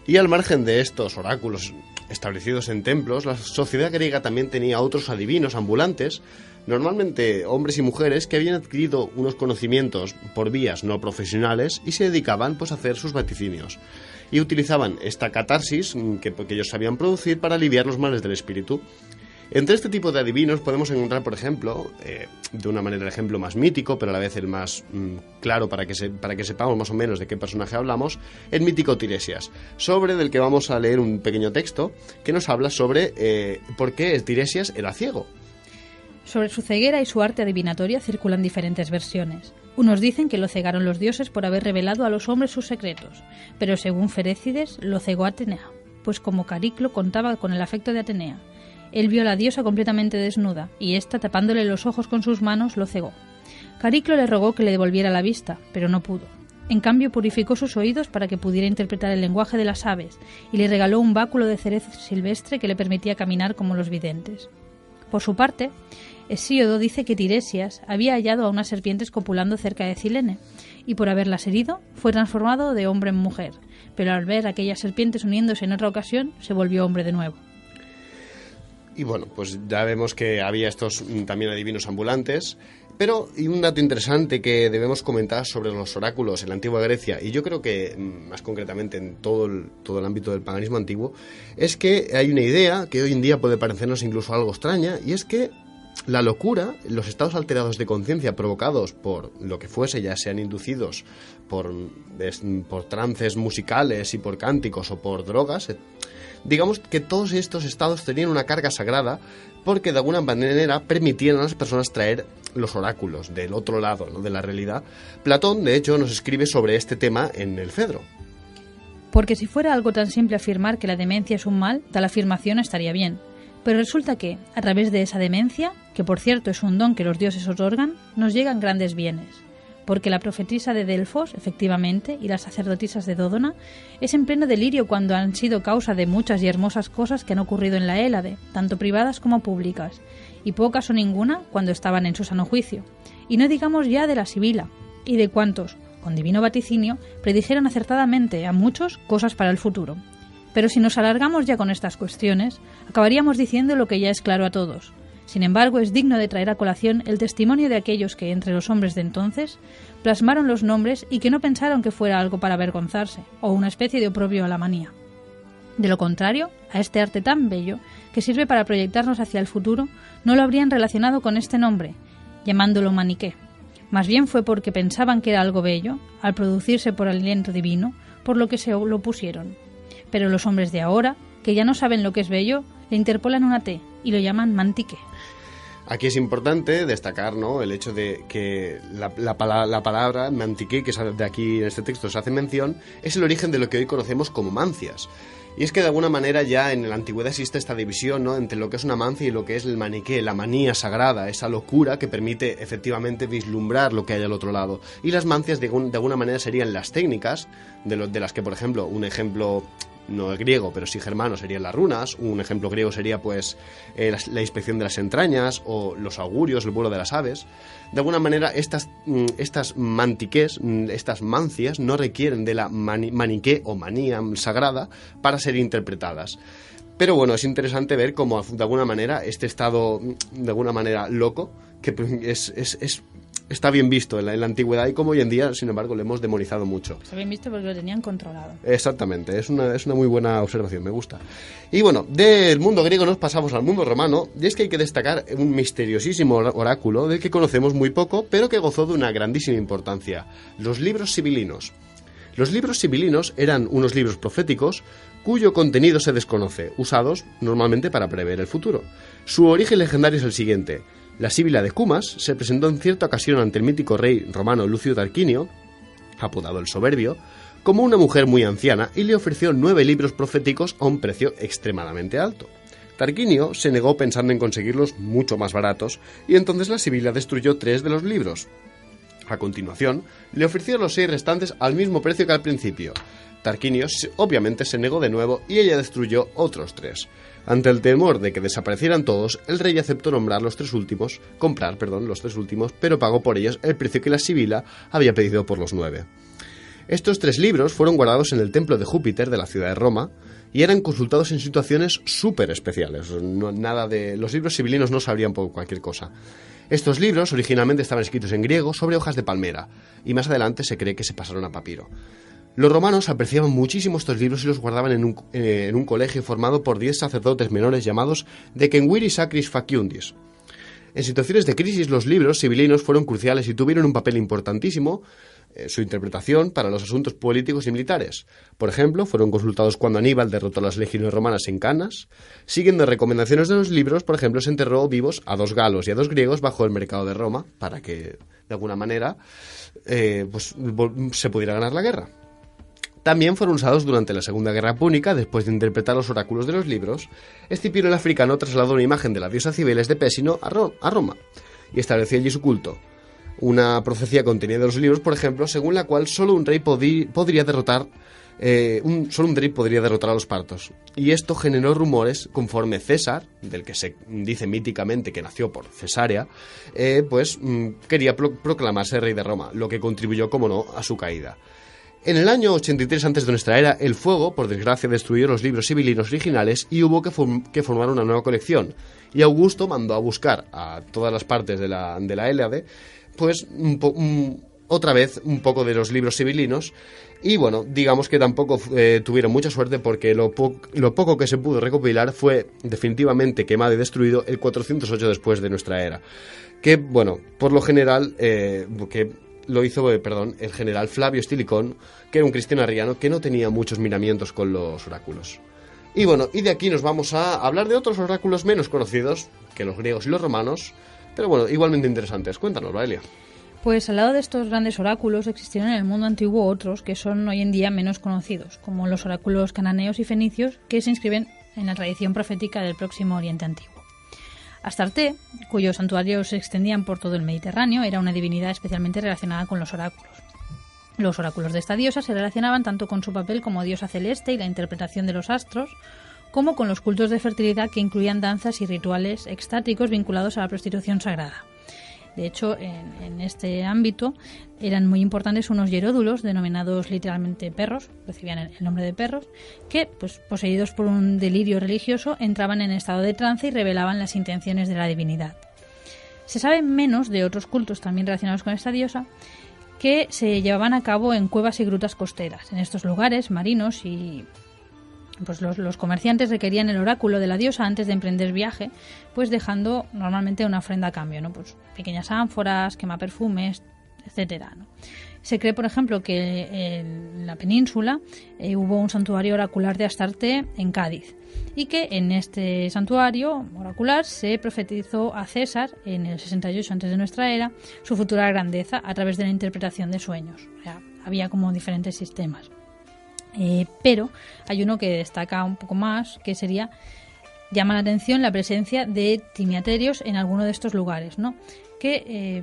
Y al margen de estos oráculos establecidos en templos, la sociedad griega también tenía otros adivinos ambulantes, normalmente hombres y mujeres que habían adquirido unos conocimientos por vías no profesionales y se dedicaban a hacer sus vaticinios. Y utilizaban esta catarsis que ellos sabían producir para aliviar los males del espíritu. Entre este tipo de adivinos podemos encontrar, por ejemplo, de una manera el ejemplo más mítico, pero a la vez el más claro para que sepamos más o menos de qué personaje hablamos, el mítico Tiresias, sobre del que vamos a leer un pequeño texto que nos habla sobre por qué Tiresias era ciego. Sobre su ceguera y su arte adivinatoria circulan diferentes versiones. Unos dicen que lo cegaron los dioses por haber revelado a los hombres sus secretos, pero según Ferécides lo cegó Atenea, pues como Cariclo contaba con el afecto de Atenea, él vio a la diosa completamente desnuda, y ésta, tapándole los ojos con sus manos, lo cegó. Cariclo le rogó que le devolviera la vista, pero no pudo. En cambio, purificó sus oídos para que pudiera interpretar el lenguaje de las aves, y le regaló un báculo de cerez silvestre que le permitía caminar como los videntes. Por su parte, Hesíodo dice que Tiresias había hallado a unas serpientes copulando cerca de Cilene, y por haberlas herido, fue transformado de hombre en mujer, pero al ver aquellas serpientes uniéndose en otra ocasión, se volvió hombre de nuevo. Y bueno, pues ya vemos que había estos también adivinos ambulantes, pero y un dato interesante que debemos comentar sobre los oráculos en la antigua Grecia, y yo creo que más concretamente en todo el ámbito del paganismo antiguo, es que hay una idea que hoy en día puede parecernos incluso algo extraña, y es que la locura, los estados alterados de conciencia provocados por lo que fuese, ya sean inducidos por trances musicales y por cánticos o por drogas, digamos que todos estos estados tenían una carga sagrada porque de alguna manera permitían a las personas traer los oráculos del otro lado, ¿no?, de la realidad. Platón, de hecho, nos escribe sobre este tema en el Fedro. Porque si fuera algo tan simple afirmar que la demencia es un mal, tal afirmación estaría bien. Pero resulta que, a través de esa demencia, que por cierto es un don que los dioses otorgan, nos llegan grandes bienes. Porque la profetisa de Delfos, efectivamente, y las sacerdotisas de Dódona, es en pleno delirio cuando han sido causa de muchas y hermosas cosas que han ocurrido en la Hélade, tanto privadas como públicas, y pocas o ninguna cuando estaban en su sano juicio. Y no digamos ya de la Sibila, y de cuantos, con divino vaticinio, predijeron acertadamente a muchos cosas para el futuro. Pero si nos alargamos ya con estas cuestiones, acabaríamos diciendo lo que ya es claro a todos. Sin embargo, es digno de traer a colación el testimonio de aquellos que, entre los hombres de entonces, plasmaron los nombres y que no pensaron que fuera algo para avergonzarse, o una especie de oprobio a la manía. De lo contrario, a este arte tan bello, que sirve para proyectarnos hacia el futuro, no lo habrían relacionado con este nombre, llamándolo maniqué. Más bien fue porque pensaban que era algo bello, al producirse por aliento divino, por lo que se lo pusieron. Pero los hombres de ahora, que ya no saben lo que es bello, le interpolan una T y lo llaman mantique. Aquí es importante destacar, ¿no?, el hecho de que la palabra mantique, que de aquí en este texto se hace mención, es el origen de lo que hoy conocemos como mancias. Y es que de alguna manera ya en la antigüedad existe esta división, ¿no?, entre lo que es una mancia y lo que es el maniqué, la manía sagrada, esa locura que permite efectivamente vislumbrar lo que hay al otro lado. Y las mancias de alguna manera serían las técnicas de las que, por ejemplo, un ejemplo no griego, pero sí germano, serían las runas. Un ejemplo griego sería pues la inspección de las entrañas o los augurios, el vuelo de las aves. De alguna manera estas mantiqués, estas mancias, no requieren de la maniqué o manía sagrada para ser interpretadas. Pero bueno, es interesante ver cómo de alguna manera este estado de alguna manera loco, que está bien visto en la antigüedad, y como hoy en día, sin embargo, lo hemos demonizado mucho. Está bien visto porque lo tenían controlado. Exactamente, es una muy buena observación, me gusta. Y bueno, del mundo griego nos pasamos al mundo romano, y es que hay que destacar un misteriosísimo oráculo del que conocemos muy poco, pero que gozó de una grandísima importancia: los libros sibilinos. Los libros sibilinos eran unos libros proféticos cuyo contenido se desconoce, usados normalmente para prever el futuro. Su origen legendario es el siguiente. La Síbila de Cumas se presentó en cierta ocasión ante el mítico rey romano Lucio Tarquinio, apodado el Soberbio, como una mujer muy anciana y le ofreció 9 libros proféticos a un precio extremadamente alto. Tarquinio se negó pensando en conseguirlos mucho más baratos y entonces la Síbila destruyó 3 de los libros. A continuación, le ofreció los 6 restantes al mismo precio que al principio. Tarquinio obviamente se negó de nuevo y ella destruyó otros 3. Ante el temor de que desaparecieran todos, el rey aceptó comprar los 3 últimos, pero pagó por ellos el precio que la Síbila había pedido por los 9. Estos 3 libros fueron guardados en el templo de Júpiter de la ciudad de Roma y eran consultados en situaciones súper especiales. Los libros sibilinos no sabrían por cualquier cosa. Estos libros originalmente estaban escritos en griego sobre hojas de palmera y más adelante se cree que se pasaron a papiro. Los romanos apreciaban muchísimo estos libros y los guardaban en un colegio formado por 10 sacerdotes menores llamados Decemviri Sacris Faciundis. En situaciones de crisis, los libros sibilinos fueron cruciales y tuvieron un papel importantísimo su interpretación para los asuntos políticos y militares. Por ejemplo, fueron consultados cuando Aníbal derrotó a las legiones romanas en Canas. Siguiendo recomendaciones de los libros, por ejemplo, se enterró vivos a 2 galos y a 2 griegos bajo el mercado de Roma para que, de alguna manera, se pudiera ganar la guerra. También fueron usados durante la Segunda Guerra Púnica. Después de interpretar los oráculos de los libros, Escipión el africano trasladó una imagen de la diosa Cibeles de Pésino a Roma y estableció allí su culto. Una profecía contenida en los libros, por ejemplo, según la cual solo un rey podría derrotar a los partos. Y esto generó rumores conforme César, del que se dice míticamente que nació por cesárea, quería proclamarse rey de Roma, lo que contribuyó, como no, a su caída. En el año 83 a.C., el fuego, por desgracia, destruyó los libros sibilinos originales y hubo que formar una nueva colección. Y Augusto mandó a buscar a todas las partes de la Héliade, pues otra vez un poco de los libros sibilinos. Y bueno, digamos que tampoco tuvieron mucha suerte porque lo poco que se pudo recopilar fue definitivamente quemado y destruido el 408 después de nuestra era. Que, bueno, por lo general, lo hizo el general Flavio Estilicón, que era un cristiano arriano que no tenía muchos miramientos con los oráculos. Y bueno, y de aquí nos vamos a hablar de otros oráculos menos conocidos que los griegos y los romanos, pero bueno, igualmente interesantes. Cuéntanos, Vaelia. Pues al lado de estos grandes oráculos existieron en el mundo antiguo otros que son hoy en día menos conocidos, como los oráculos cananeos y fenicios, que se inscriben en la tradición profética del Próximo Oriente Antiguo. Astarte, cuyos santuarios se extendían por todo el Mediterráneo, era una divinidad especialmente relacionada con los oráculos. Los oráculos de esta diosa se relacionaban tanto con su papel como diosa celeste y la interpretación de los astros, como con los cultos de fertilidad que incluían danzas y rituales extáticos vinculados a la prostitución sagrada. De hecho, en este ámbito eran muy importantes unos hieródulos, denominados literalmente perros, recibían el nombre de perros, que, pues, poseídos por un delirio religioso, entraban en estado de trance y revelaban las intenciones de la divinidad. Se sabe menos de otros cultos también relacionados con esta diosa, que se llevaban a cabo en cuevas y grutas costeras. En estos lugares marinos y pues los comerciantes requerían el oráculo de la diosa antes de emprender viaje, pues dejando normalmente una ofrenda a cambio, ¿no? Pues pequeñas ánforas, quemaperfumes, etcétera, ¿no? Se cree, por ejemplo, que en la península hubo un santuario oracular de Astarte en Cádiz y que en este santuario oracular se profetizó a César en el 68 antes de nuestra era su futura grandeza a través de la interpretación de sueños. O sea, había como diferentes sistemas. Pero hay uno que destaca un poco más, que llama la atención la presencia de timiaterios en alguno de estos lugares, ¿no? Que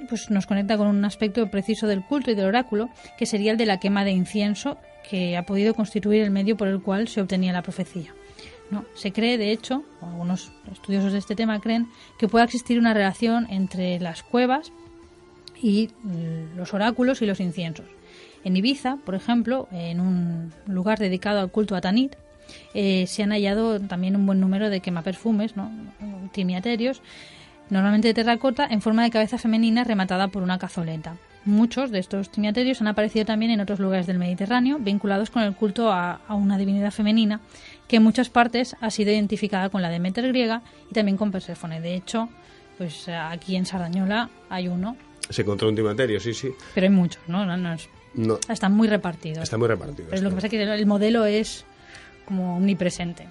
pues nos conecta con un aspecto preciso del culto y del oráculo, que sería el de la quema de incienso, que ha podido constituir el medio por el cual se obtenía la profecía, ¿no? Se cree, de hecho, o algunos estudiosos de este tema creen, que pueda existir una relación entre las cuevas y los oráculos y los inciensos. En Ibiza, por ejemplo, en un lugar dedicado al culto a Tanit, se han hallado también un buen número de quemaperfumes, ¿no? Timiaterios, normalmente de terracota, en forma de cabeza femenina rematada por una cazoleta. Muchos de estos timiaterios han aparecido también en otros lugares del Mediterráneo, vinculados con el culto a una divinidad femenina, que en muchas partes ha sido identificada con la Deméter griega y también con Perséfone. De hecho, pues aquí en Sardañola hay uno. Se encontró un timaterio, sí. Pero hay muchos, ¿no? No. Están muy repartidos. Está muy repartido. Pero lo que pasa es que el modelo es como omnipresente.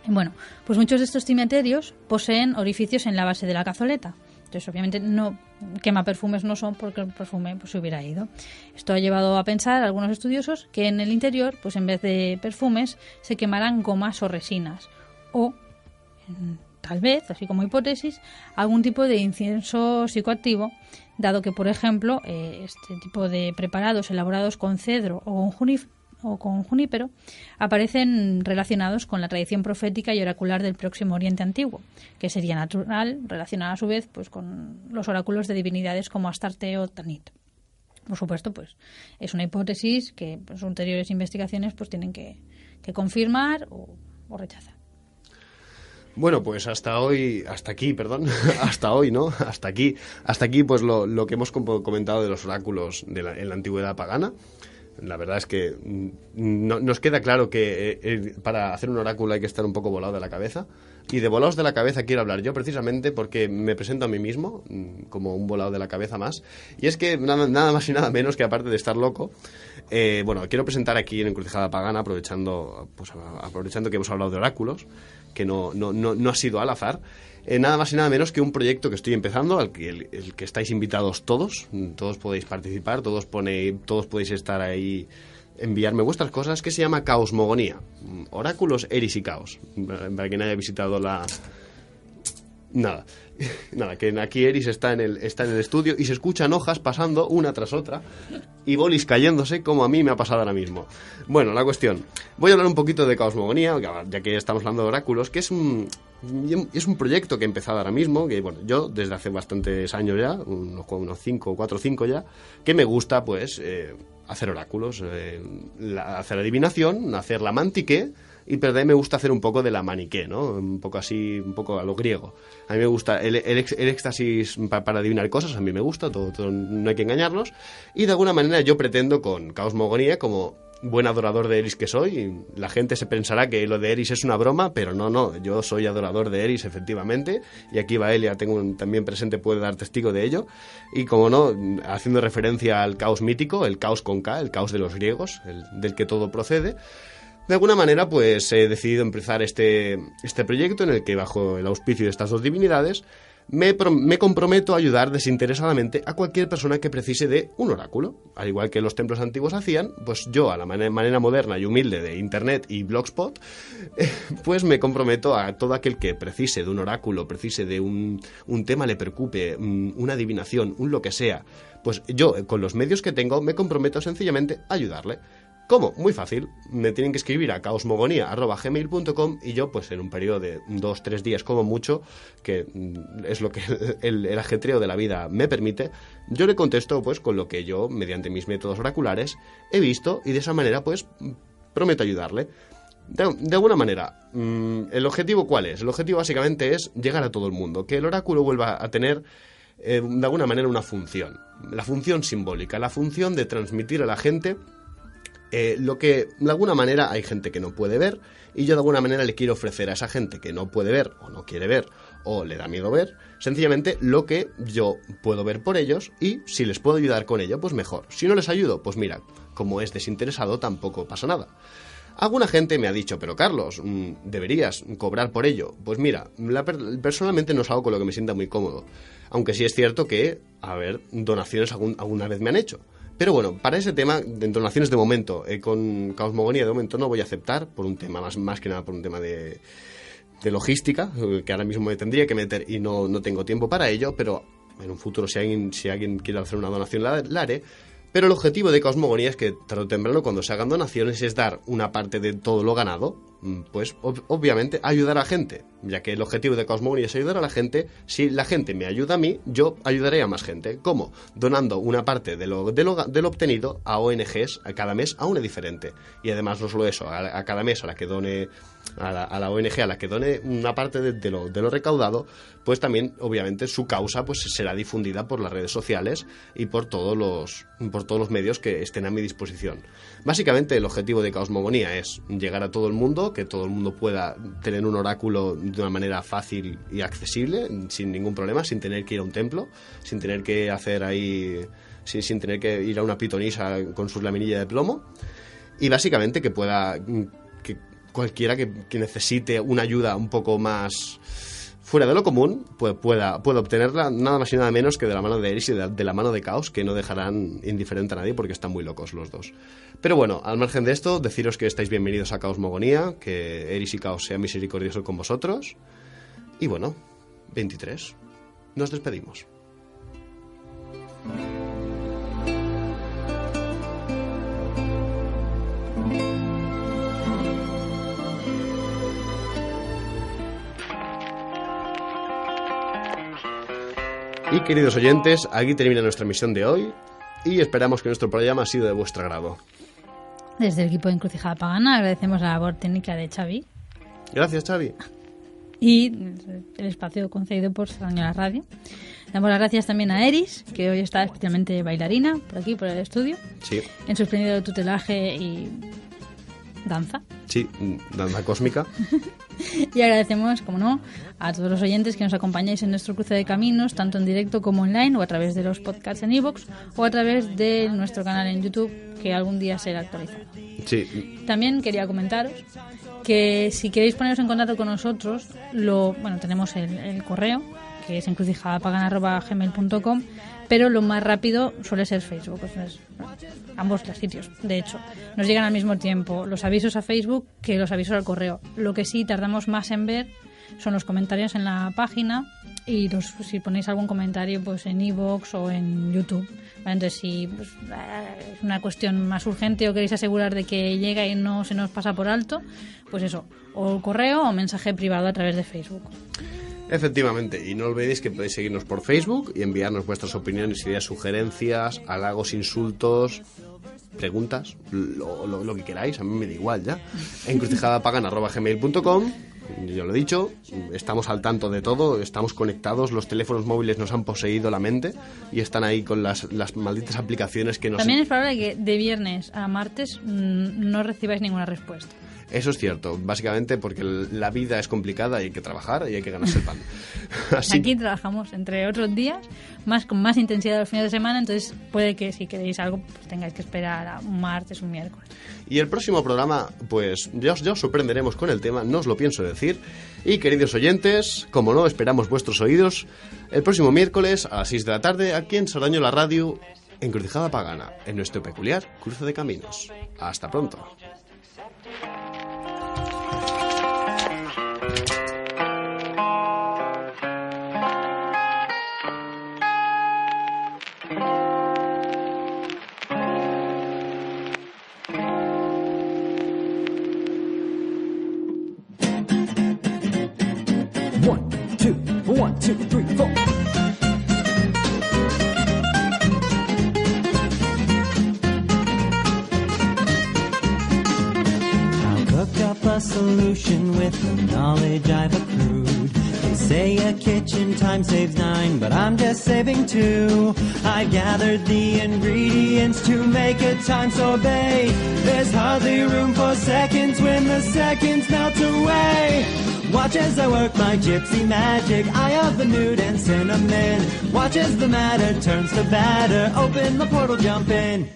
Bueno, pues muchos de estos cimenterios poseen orificios en la base de la cazoleta. Entonces, obviamente, no quema perfumes no son porque el perfume pues, se hubiera ido. Esto ha llevado a pensar a algunos estudiosos que en el interior, pues en vez de perfumes, se quemarán gomas o resinas. O, tal vez, así como hipótesis, algún tipo de incienso psicoactivo, dado que, por ejemplo, este tipo de preparados elaborados con cedro o con junípero aparecen relacionados con la tradición profética y oracular del Próximo Oriente Antiguo, que sería natural relacionar a su vez pues con los oráculos de divinidades como Astarte o Tanit. Por supuesto, pues es una hipótesis que pues, ulteriores investigaciones pues tienen que confirmar o rechazar. Bueno, pues hasta hoy, hasta aquí, ¿no? Hasta aquí pues lo que hemos comentado de los oráculos en la antigüedad pagana. La verdad es que nos queda claro que para hacer un oráculo hay que estar un poco volado de la cabeza. Y de volados de la cabeza quiero hablar yo precisamente porque me presento a mí mismo como un volado de la cabeza más. Y es que nada más y nada menos que aparte de estar loco, quiero presentar aquí en Encrucijada Pagana, aprovechando que hemos hablado de oráculos, que no ha sido al azar, nada más y nada menos que un proyecto que estoy empezando, al que el que estáis invitados todos podéis participar, todos podéis estar ahí, enviarme vuestras cosas, que se llama Caosmogonía, oráculos, eris y caos, para quien haya visitado Nada, que aquí Eris está en el estudio y se escuchan hojas pasando una tras otra y bolis cayéndose como a mí me ha pasado ahora mismo. Bueno, la cuestión. Voy a hablar un poquito de Caosmogonía, ya que estamos hablando de oráculos, que es un proyecto que he empezado ahora mismo, que bueno, yo desde hace bastantes años ya, unos 4 o 5 ya, que me gusta pues hacer oráculos, hacer adivinación, hacer la mantique. Y pero también me gusta hacer un poco de la maniqué, ¿no? Un poco así, un poco a lo griego. A mí me gusta el éxtasis para adivinar cosas, a mí me gusta, todo, no hay que engañarnos. Y de alguna manera yo pretendo con Caosmogonía, como buen adorador de Eris que soy, la gente se pensará que lo de Eris es una broma, pero no, yo soy adorador de Eris, efectivamente. Y aquí Baelia, también presente, puede dar testigo de ello. Y como no, haciendo referencia al caos mítico, el caos con K, el caos de los griegos, del que todo procede. De alguna manera, pues he decidido empezar este proyecto en el que, bajo el auspicio de estas dos divinidades, me comprometo a ayudar desinteresadamente a cualquier persona que precise de un oráculo. Al igual que los templos antiguos hacían, pues yo, a la manera moderna y humilde de Internet y Blogspot, pues me comprometo a todo aquel que precise de un oráculo, precise de un tema, le preocupe, una adivinación, un lo que sea. Pues yo, con los medios que tengo, me comprometo sencillamente a ayudarle. ¿Cómo? Muy fácil. Me tienen que escribir a caosmogonía@gmail.com y yo, pues en un periodo de 2-3 días como mucho, que es lo que el ajetreo de la vida me permite, yo le contesto pues con lo que yo, mediante mis métodos oraculares, he visto y de esa manera pues prometo ayudarle. De alguna manera, ¿el objetivo cuál es? El objetivo básicamente es llegar a todo el mundo, que el oráculo vuelva a tener de alguna manera una función, la función simbólica, la función de transmitir a la gente lo que de alguna manera hay gente que no puede ver y yo de alguna manera le quiero ofrecer a esa gente que no puede ver o no quiere ver o le da miedo ver, sencillamente lo que yo puedo ver por ellos y si les puedo ayudar con ello, pues mejor. Si no les ayudo, pues mira, como es desinteresado tampoco pasa nada. Alguna gente me ha dicho, pero Carlos, deberías cobrar por ello. Pues mira, personalmente no es algo con lo que me sienta muy cómodo, aunque sí es cierto que, donaciones alguna vez me han hecho. Pero bueno, para ese tema, de donaciones de momento, con Caosmogonía de momento no voy a aceptar, por un tema, más que nada por un tema de logística, que ahora mismo me tendría que meter y no tengo tiempo para ello, pero en un futuro si alguien quiere hacer una donación la haré. Pero el objetivo de Caosmogonía es que tarde o temprano, cuando se hagan donaciones, es dar una parte de todo lo ganado, pues obviamente ayudar a la gente, ya que el objetivo de Caosmogonía es ayudar a la gente. Si la gente me ayuda a mí, yo ayudaré a más gente. ¿Cómo? Donando una parte de lo obtenido a ONGs a cada mes, a una diferente. Y además no solo eso, a cada mes a la que done, a la ONG a la que done una parte de lo recaudado, pues también obviamente su causa pues será difundida por las redes sociales y por todos los medios que estén a mi disposición. Básicamente el objetivo de Caosmogonía es llegar a todo el mundo, que todo el mundo pueda tener un oráculo de una manera fácil y accesible, sin ningún problema, sin tener que ir a un templo, sin tener que hacer ahí, sin tener que ir a una pitonisa con sus laminillas de plomo, y básicamente que pueda cualquiera que necesite una ayuda un poco más fuera de lo común, pues pueda obtenerla nada más y nada menos que de la mano de Eris y de la mano de Caos, que no dejarán indiferente a nadie porque están muy locos los dos. Pero bueno, al margen de esto, deciros que estáis bienvenidos a Caos Mogonía, que Eris y Caos sean misericordiosos con vosotros. Y bueno, 23. Nos despedimos. Y queridos oyentes, aquí termina nuestra misión de hoy y esperamos que nuestro programa ha sido de vuestro agrado. Desde el equipo de Encrucijada Pagana agradecemos la labor técnica de Xavi Gracias, Xavi. y el espacio concedido por Sardañola Radio. Damos las gracias también a Eris, que hoy está especialmente bailarina por aquí, por el estudio, Sí, en su espléndido tutelaje y danza. sí, danza cósmica. Y agradecemos, como no, a todos los oyentes que nos acompañáis en nuestro cruce de caminos, tanto en directo como online, o a través de los podcasts en iVoox, o a través de nuestro canal en YouTube, que algún día será actualizado. Sí, También quería comentaros que si queréis poneros en contacto con nosotros, tenemos el correo, que es encrucijadapagana@gmail.com, pero lo más rápido suele ser Facebook. Ambos los sitios, de hecho, nos llegan al mismo tiempo los avisos a Facebook que los avisos al correo. Lo que sí tardamos más en ver son los comentarios en la página y si ponéis algún comentario pues en iVoox o en YouTube. ¿Vale? Entonces, si es una cuestión más urgente o queréis asegurar de que llega y no se nos pasa por alto, pues eso, o correo o mensaje privado a través de Facebook. efectivamente. Y no olvidéis que podéis seguirnos por Facebook y enviarnos vuestras opiniones, ideas, sugerencias, halagos, insultos, preguntas, lo que queráis. A mí me da igual ya. Encrucijadapagana@gmail.com. Yo lo he dicho, estamos al tanto de todo, estamos conectados, los teléfonos móviles nos han poseído la mente y están ahí con las malditas aplicaciones que nos... También es probable que de viernes a martes no recibáis ninguna respuesta. Eso es cierto, básicamente porque la vida es complicada y hay que trabajar y hay que ganarse el pan. Así... Aquí trabajamos entre otros días, con más intensidad los fines de semana, entonces puede que si queréis algo pues tengáis que esperar a un martes, un miércoles. Y el próximo programa, pues ya os sorprenderemos con el tema, no os lo pienso decir. Y queridos oyentes, como no, esperamos vuestros oídos el próximo miércoles a las 6 de la tarde aquí en Sardañola Radio, Encrucijada Pagana, en nuestro peculiar cruce de caminos. Hasta pronto. One, two, three, four. I'll cook up a solution with the knowledge I've accrued. They say a kitchen time saves 9, but I'm just saving 2. I gathered the ingredients to make a time sorbet. There's hardly room for seconds when the seconds melt away. Watch as I work my gypsy magic, eye of the nude and cinnamon. Watch as the matter turns to batter, open the portal, jump in.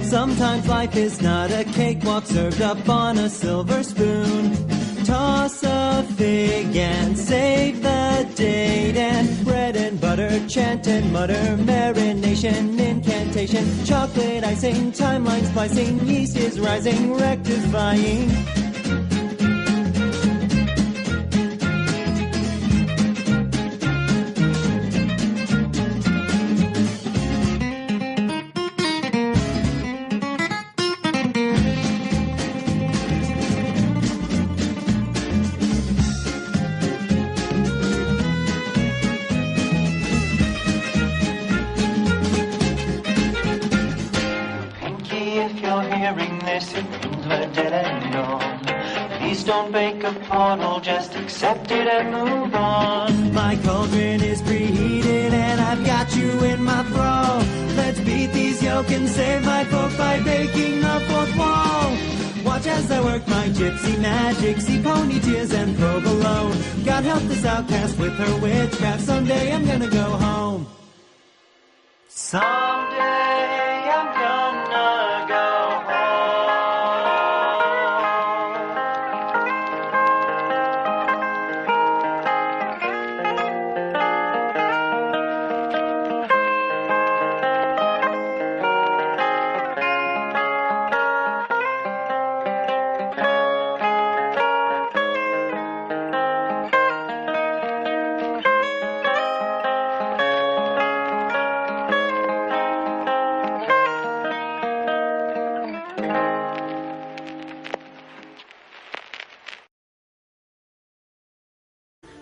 Sometimes life is not a cakewalk served up on a silver spoon. Toss a fig and save the date, and bread and butter, chant and mutter, marination, incantation, chocolate icing, timeline splicing, yeast is rising, rectifying. Just accept it and move on. My cauldron is preheated and I've got you you in my thrall. Let's beat these yoke and save my folk by breaking the fourth wall. Watch as I work my gypsy magic, see pony tears and provolone. God help this outcast with her witchcraft, someday I'm gonna go home. Someday I'm gonna go home.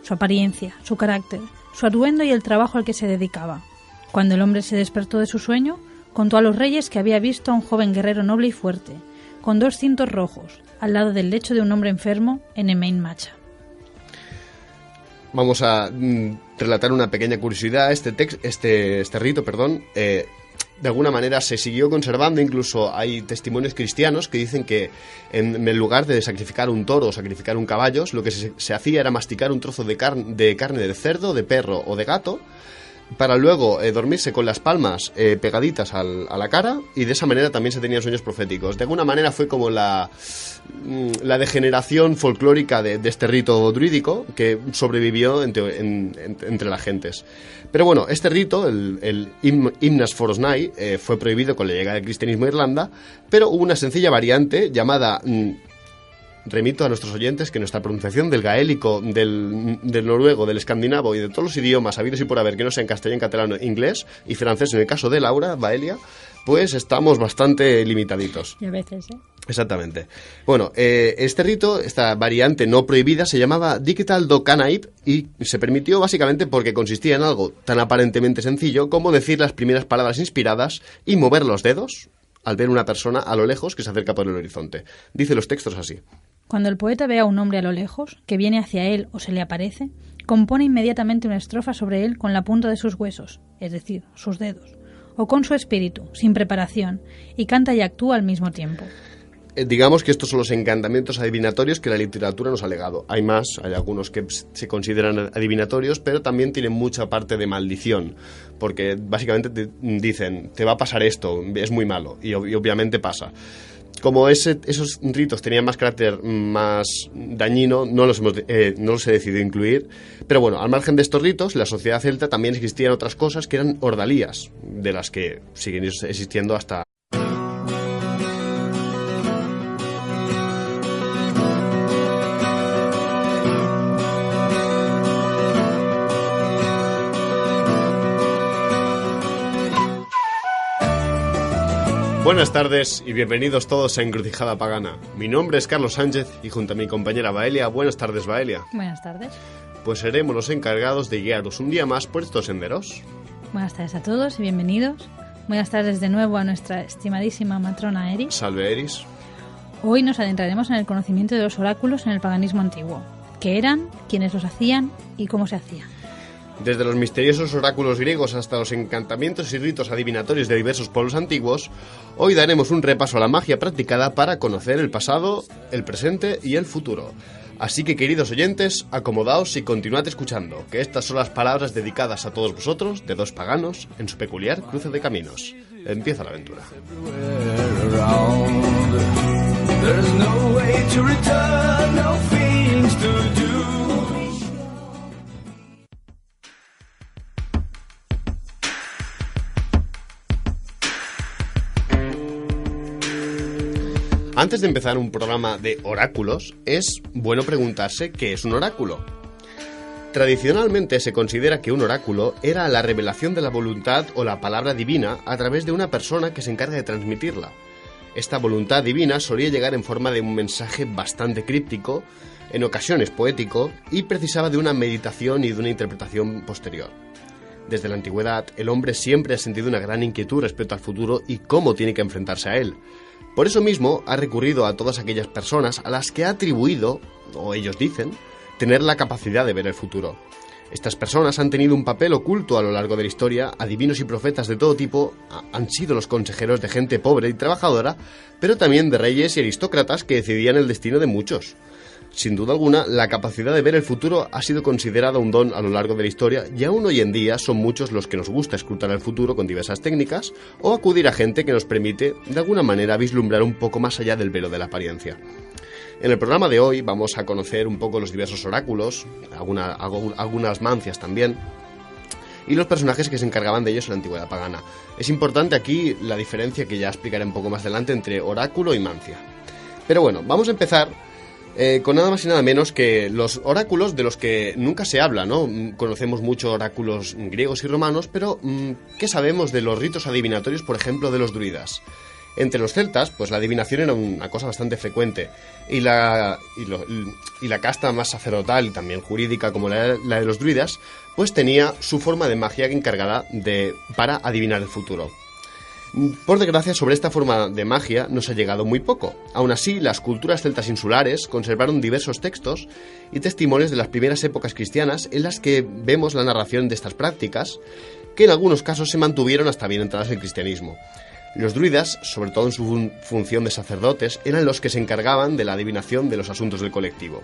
Su apariencia, su carácter, su atuendo y el trabajo al que se dedicaba. Cuando el hombre se despertó de su sueño, contó a los reyes que había visto a un joven guerrero noble y fuerte, con 2 cintos rojos, al lado del lecho de un hombre enfermo en Emain Macha. Vamos a relatar una pequeña curiosidad. Este rito, de alguna manera se siguió conservando. Incluso hay testimonios cristianos que dicen que en lugar de sacrificar un toro o sacrificar un caballo, lo que se hacía era masticar un trozo de carne de cerdo, de perro o de gato, para luego dormirse con las palmas pegaditas a la cara, y de esa manera también se tenían sueños proféticos. De alguna manera fue como la degeneración folclórica de este rito druídico que sobrevivió entre las gentes. Pero bueno, este rito, el Hymnas Forosnai, fue prohibido con la llegada del cristianismo a Irlanda, pero hubo una sencilla variante llamada... remito a nuestros oyentes que nuestra pronunciación del gaélico, del noruego, del escandinavo y de todos los idiomas habidos y por haber que no sean castellano, catalano, inglés y francés, en el caso de Laura, Baelia, pues estamos bastante limitaditos. Y a veces, Exactamente. Bueno, este rito, esta variante no prohibida, se llamaba Digital do Canaip y se permitió básicamente porque consistía en algo tan aparentemente sencillo como decir las primeras palabras inspiradas y mover los dedos al ver una persona a lo lejos que se acerca por el horizonte. Dice los textos así. Cuando el poeta ve a un hombre a lo lejos, que viene hacia él o se le aparece, compone inmediatamente una estrofa sobre él con la punta de sus huesos, es decir, sus dedos, o con su espíritu, sin preparación, y canta y actúa al mismo tiempo. Digamos que estos son los encantamientos adivinatorios que la literatura nos ha legado. Hay más, hay algunos que se consideran adivinatorios, pero también tienen mucha parte de maldición, porque básicamente te dicen, te va a pasar esto, es muy malo, y obviamente pasa. Como esos ritos tenían más carácter más dañino, no los he decidido incluir. Pero bueno, al margen de estos ritos, en la sociedad celta también existían otras cosas que eran ordalías, de las que siguen existiendo hasta... Buenas tardes y bienvenidos todos a Encrucijada Pagana. Mi nombre es Carlos Sánchez y junto a mi compañera Baelia. Buenas tardes, Baelia. Buenas tardes. Pues seremos los encargados de guiaros un día más por estos senderos. Buenas tardes a todos y bienvenidos. Buenas tardes de nuevo a nuestra estimadísima matrona Eris. Salve, Eris. Hoy nos adentraremos en el conocimiento de los oráculos en el paganismo antiguo. ¿Qué eran, quiénes los hacían y cómo se hacían? Desde los misteriosos oráculos griegos hasta los encantamientos y ritos adivinatorios de diversos pueblos antiguos, hoy daremos un repaso a la magia practicada para conocer el pasado, el presente y el futuro. Así que, queridos oyentes, acomodaos y continuad escuchando, que estas son las palabras dedicadas a todos vosotros, de dos paganos, en su peculiar cruce de caminos. Empieza la aventura. Antes de empezar un programa de oráculos, es bueno preguntarse qué es un oráculo. Tradicionalmente se considera que un oráculo era la revelación de la voluntad o la palabra divina a través de una persona que se encarga de transmitirla. Esta voluntad divina solía llegar en forma de un mensaje bastante críptico, en ocasiones poético, y precisaba de una meditación y de una interpretación posterior. Desde la antigüedad, el hombre siempre ha sentido una gran inquietud respecto al futuro y cómo tiene que enfrentarse a él. Por eso mismo ha recurrido a todas aquellas personas a las que ha atribuido, o ellos dicen, tener la capacidad de ver el futuro. Estas personas han tenido un papel oculto a lo largo de la historia. Adivinos y profetas de todo tipo han sido los consejeros de gente pobre y trabajadora, pero también de reyes y aristócratas que decidían el destino de muchos. Sin duda alguna, la capacidad de ver el futuro ha sido considerada un don a lo largo de la historia y aún hoy en día son muchos los que nos gusta escrutar el futuro con diversas técnicas o acudir a gente que nos permite, de alguna manera, vislumbrar un poco más allá del velo de la apariencia. En el programa de hoy vamos a conocer un poco los diversos oráculos, algunas mancias también, y los personajes que se encargaban de ellos en la antigüedad pagana. Es importante aquí la diferencia que ya explicaré un poco más adelante entre oráculo y mancia. Pero bueno, vamos a empezar con nada más y nada menos que los oráculos de los que nunca se habla, ¿no? Conocemos muchos oráculos griegos y romanos, pero ¿qué sabemos de los ritos adivinatorios, por ejemplo, de los druidas? Entre los celtas, pues la adivinación era una cosa bastante frecuente y la casta más sacerdotal y también jurídica como la de los druidas, pues tenía su forma de magia encargada para adivinar el futuro. Por desgracia, sobre esta forma de magia nos ha llegado muy poco. Aún así, las culturas celtas insulares conservaron diversos textos y testimonios de las primeras épocas cristianas en las que vemos la narración de estas prácticas, que en algunos casos se mantuvieron hasta bien entradas el cristianismo. Los druidas, sobre todo en su función de sacerdotes, eran los que se encargaban de la adivinación de los asuntos del colectivo.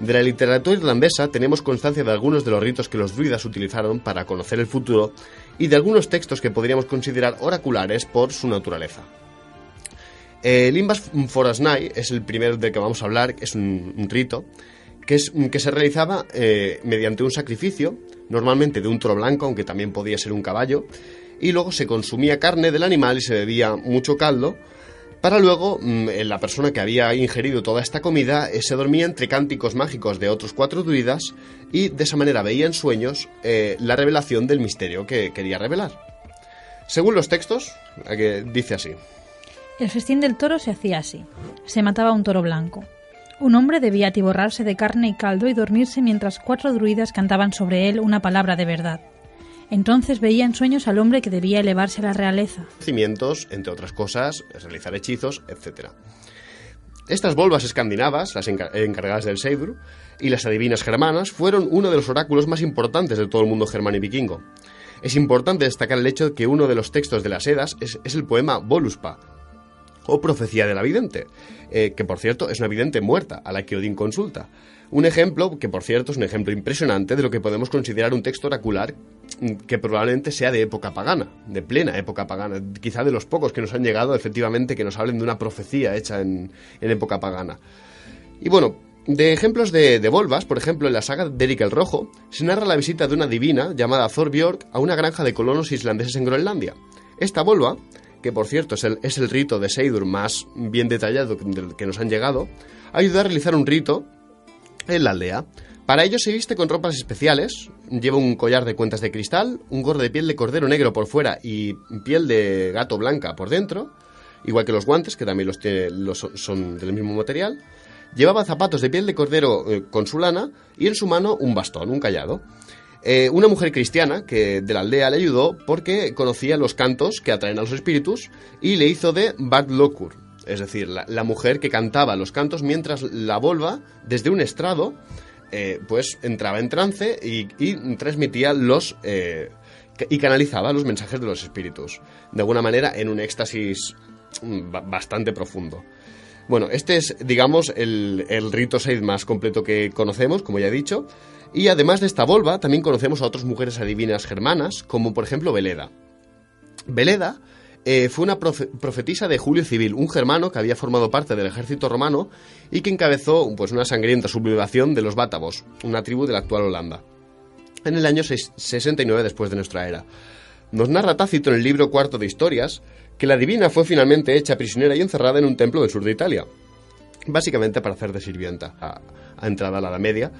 De la literatura irlandesa tenemos constancia de algunos de los ritos que los druidas utilizaron para conocer el futuro y de algunos textos que podríamos considerar oraculares por su naturaleza. El Imbas Forasnai es el primero del que vamos a hablar, es un rito que se realizaba mediante un sacrificio, normalmente de un toro blanco, aunque también podía ser un caballo, y luego se consumía carne del animal y se bebía mucho caldo, para luego la persona que había ingerido toda esta comida se dormía entre cánticos mágicos de otros 4 druidas y de esa manera veía en sueños la revelación del misterio que quería revelar. Según los textos, dice así. El festín del toro se hacía así. Se mataba un toro blanco. Un hombre debía atiborrarse de carne y caldo y dormirse mientras 4 druidas cantaban sobre él una palabra de verdad. Entonces veía en sueños al hombre que debía elevarse a la realeza. Cimientos, entre otras cosas, realizar hechizos, etc. Estas volvas escandinavas, las encargadas del Seidur, y las adivinas germanas, fueron uno de los oráculos más importantes de todo el mundo germano y vikingo. Es importante destacar el hecho de que uno de los textos de las Edas es el poema Voluspa, o Profecía de la Vidente, que por cierto es una vidente muerta, a la que Odín consulta. Un ejemplo, que por cierto es un ejemplo impresionante de lo que podemos considerar un texto oracular que probablemente sea de época pagana, de plena época pagana, quizá de los pocos que nos han llegado efectivamente que nos hablen de una profecía hecha en época pagana. Y bueno, de ejemplos de volvas, por ejemplo, en la saga de Eric el Rojo, se narra la visita de una divina llamada Thorbjörg a una granja de colonos islandeses en Groenlandia. Esta volva, que por cierto es el rito de Seidur más bien detallado del que nos han llegado, ayuda a realizar un rito en la aldea. Para ello se viste con ropas especiales, lleva un collar de cuentas de cristal, un gorro de piel de cordero negro por fuera y piel de gato blanca por dentro, igual que los guantes, que también son del mismo material. Llevaba zapatos de piel de cordero con su lana y en su mano un bastón, un cayado. Una mujer cristiana de la aldea le ayudó porque conocía los cantos que atraen a los espíritus y le hizo de Bardlokur, es decir, la mujer que cantaba los cantos mientras la volva, desde un estrado, pues entraba en trance y transmitía y canalizaba los mensajes de los espíritus, de alguna manera en un éxtasis bastante profundo. Bueno, este es, digamos, el rito Seid más completo que conocemos, como ya he dicho, y además de esta volva también conocemos a otras mujeres adivinas germanas, como por ejemplo Veleda. Veleda fue una profetisa de Julio Civil, un germano que había formado parte del ejército romano y que encabezó pues, una sangrienta sublevación de los bátavos, una tribu de la actual Holanda, en el año 69 después de nuestra era. Nos narra Tácito en el libro cuarto de Historias que la divina fue finalmente hecha prisionera y encerrada en un templo del sur de Italia, básicamente para hacer de sirvienta a entrada a la Edad Media,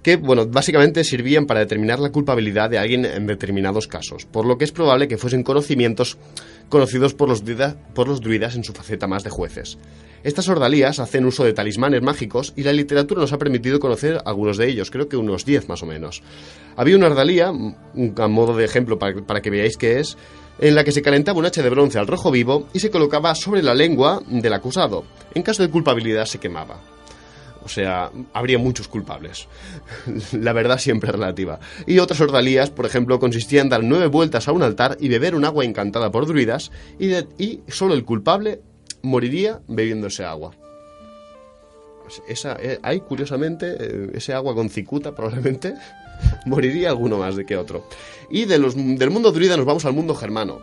que, bueno, básicamente servían para determinar la culpabilidad de alguien en determinados casos, por lo que es probable que fuesen conocidos por los druidas en su faceta más de jueces. Estas ordalías hacen uso de talismanes mágicos y la literatura nos ha permitido conocer algunos de ellos, creo que unos 10 más o menos. Había una ordalía, a modo de ejemplo para que veáis qué es, en la que se calentaba un hacha de bronce al rojo vivo y se colocaba sobre la lengua del acusado. En caso de culpabilidad se quemaba. O sea, habría muchos culpables. La verdad siempre es relativa. Y otras ordalías, por ejemplo, consistían en dar 9 vueltas a un altar y beber un agua encantada por druidas, y solo el culpable moriría bebiendo ese agua. Hay, curiosamente, ese agua con cicuta probablemente moriría alguno más de que otro. Y del mundo druida nos vamos al mundo germano.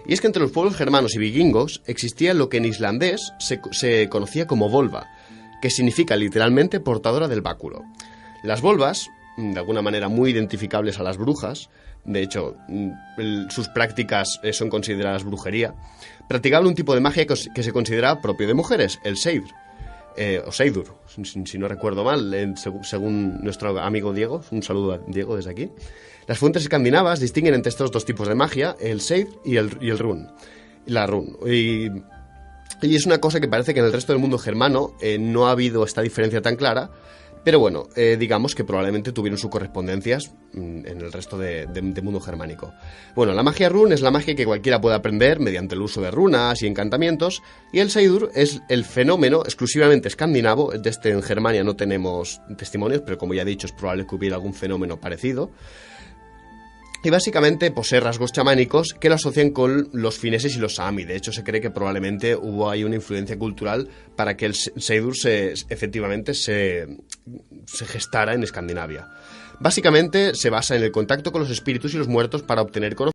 Y es que entre los pueblos germanos y vikingos existía lo que en islandés se conocía como volva, que significa literalmente portadora del báculo. Las volvas, de alguna manera muy identificables a las brujas, de hecho sus prácticas son consideradas brujería, practicaban un tipo de magia que se consideraba propio de mujeres, el seidr. O Seidur, si no recuerdo mal, según nuestro amigo Diego. Un saludo a Diego desde aquí. Las fuentes escandinavas distinguen entre estos dos tipos de magia, el Seidr y el Run. La Run. Y es una cosa que parece que en el resto del mundo germano no ha habido esta diferencia tan clara, pero bueno, digamos que probablemente tuvieron sus correspondencias en el resto de mundo germánico. Bueno, la magia Run es la magia que cualquiera puede aprender mediante el uso de runas y encantamientos, y el Seidur es el fenómeno exclusivamente escandinavo. De este en Germania no tenemos testimonios, pero como ya he dicho, es probable que hubiera algún fenómeno parecido. Y básicamente posee rasgos chamánicos que lo asocian con los fineses y los sami. De hecho, se cree que probablemente hubo ahí una influencia cultural para que el Seidur efectivamente se gestara en Escandinavia. Básicamente se basa en el contacto con los espíritus y los muertos para obtener conocimiento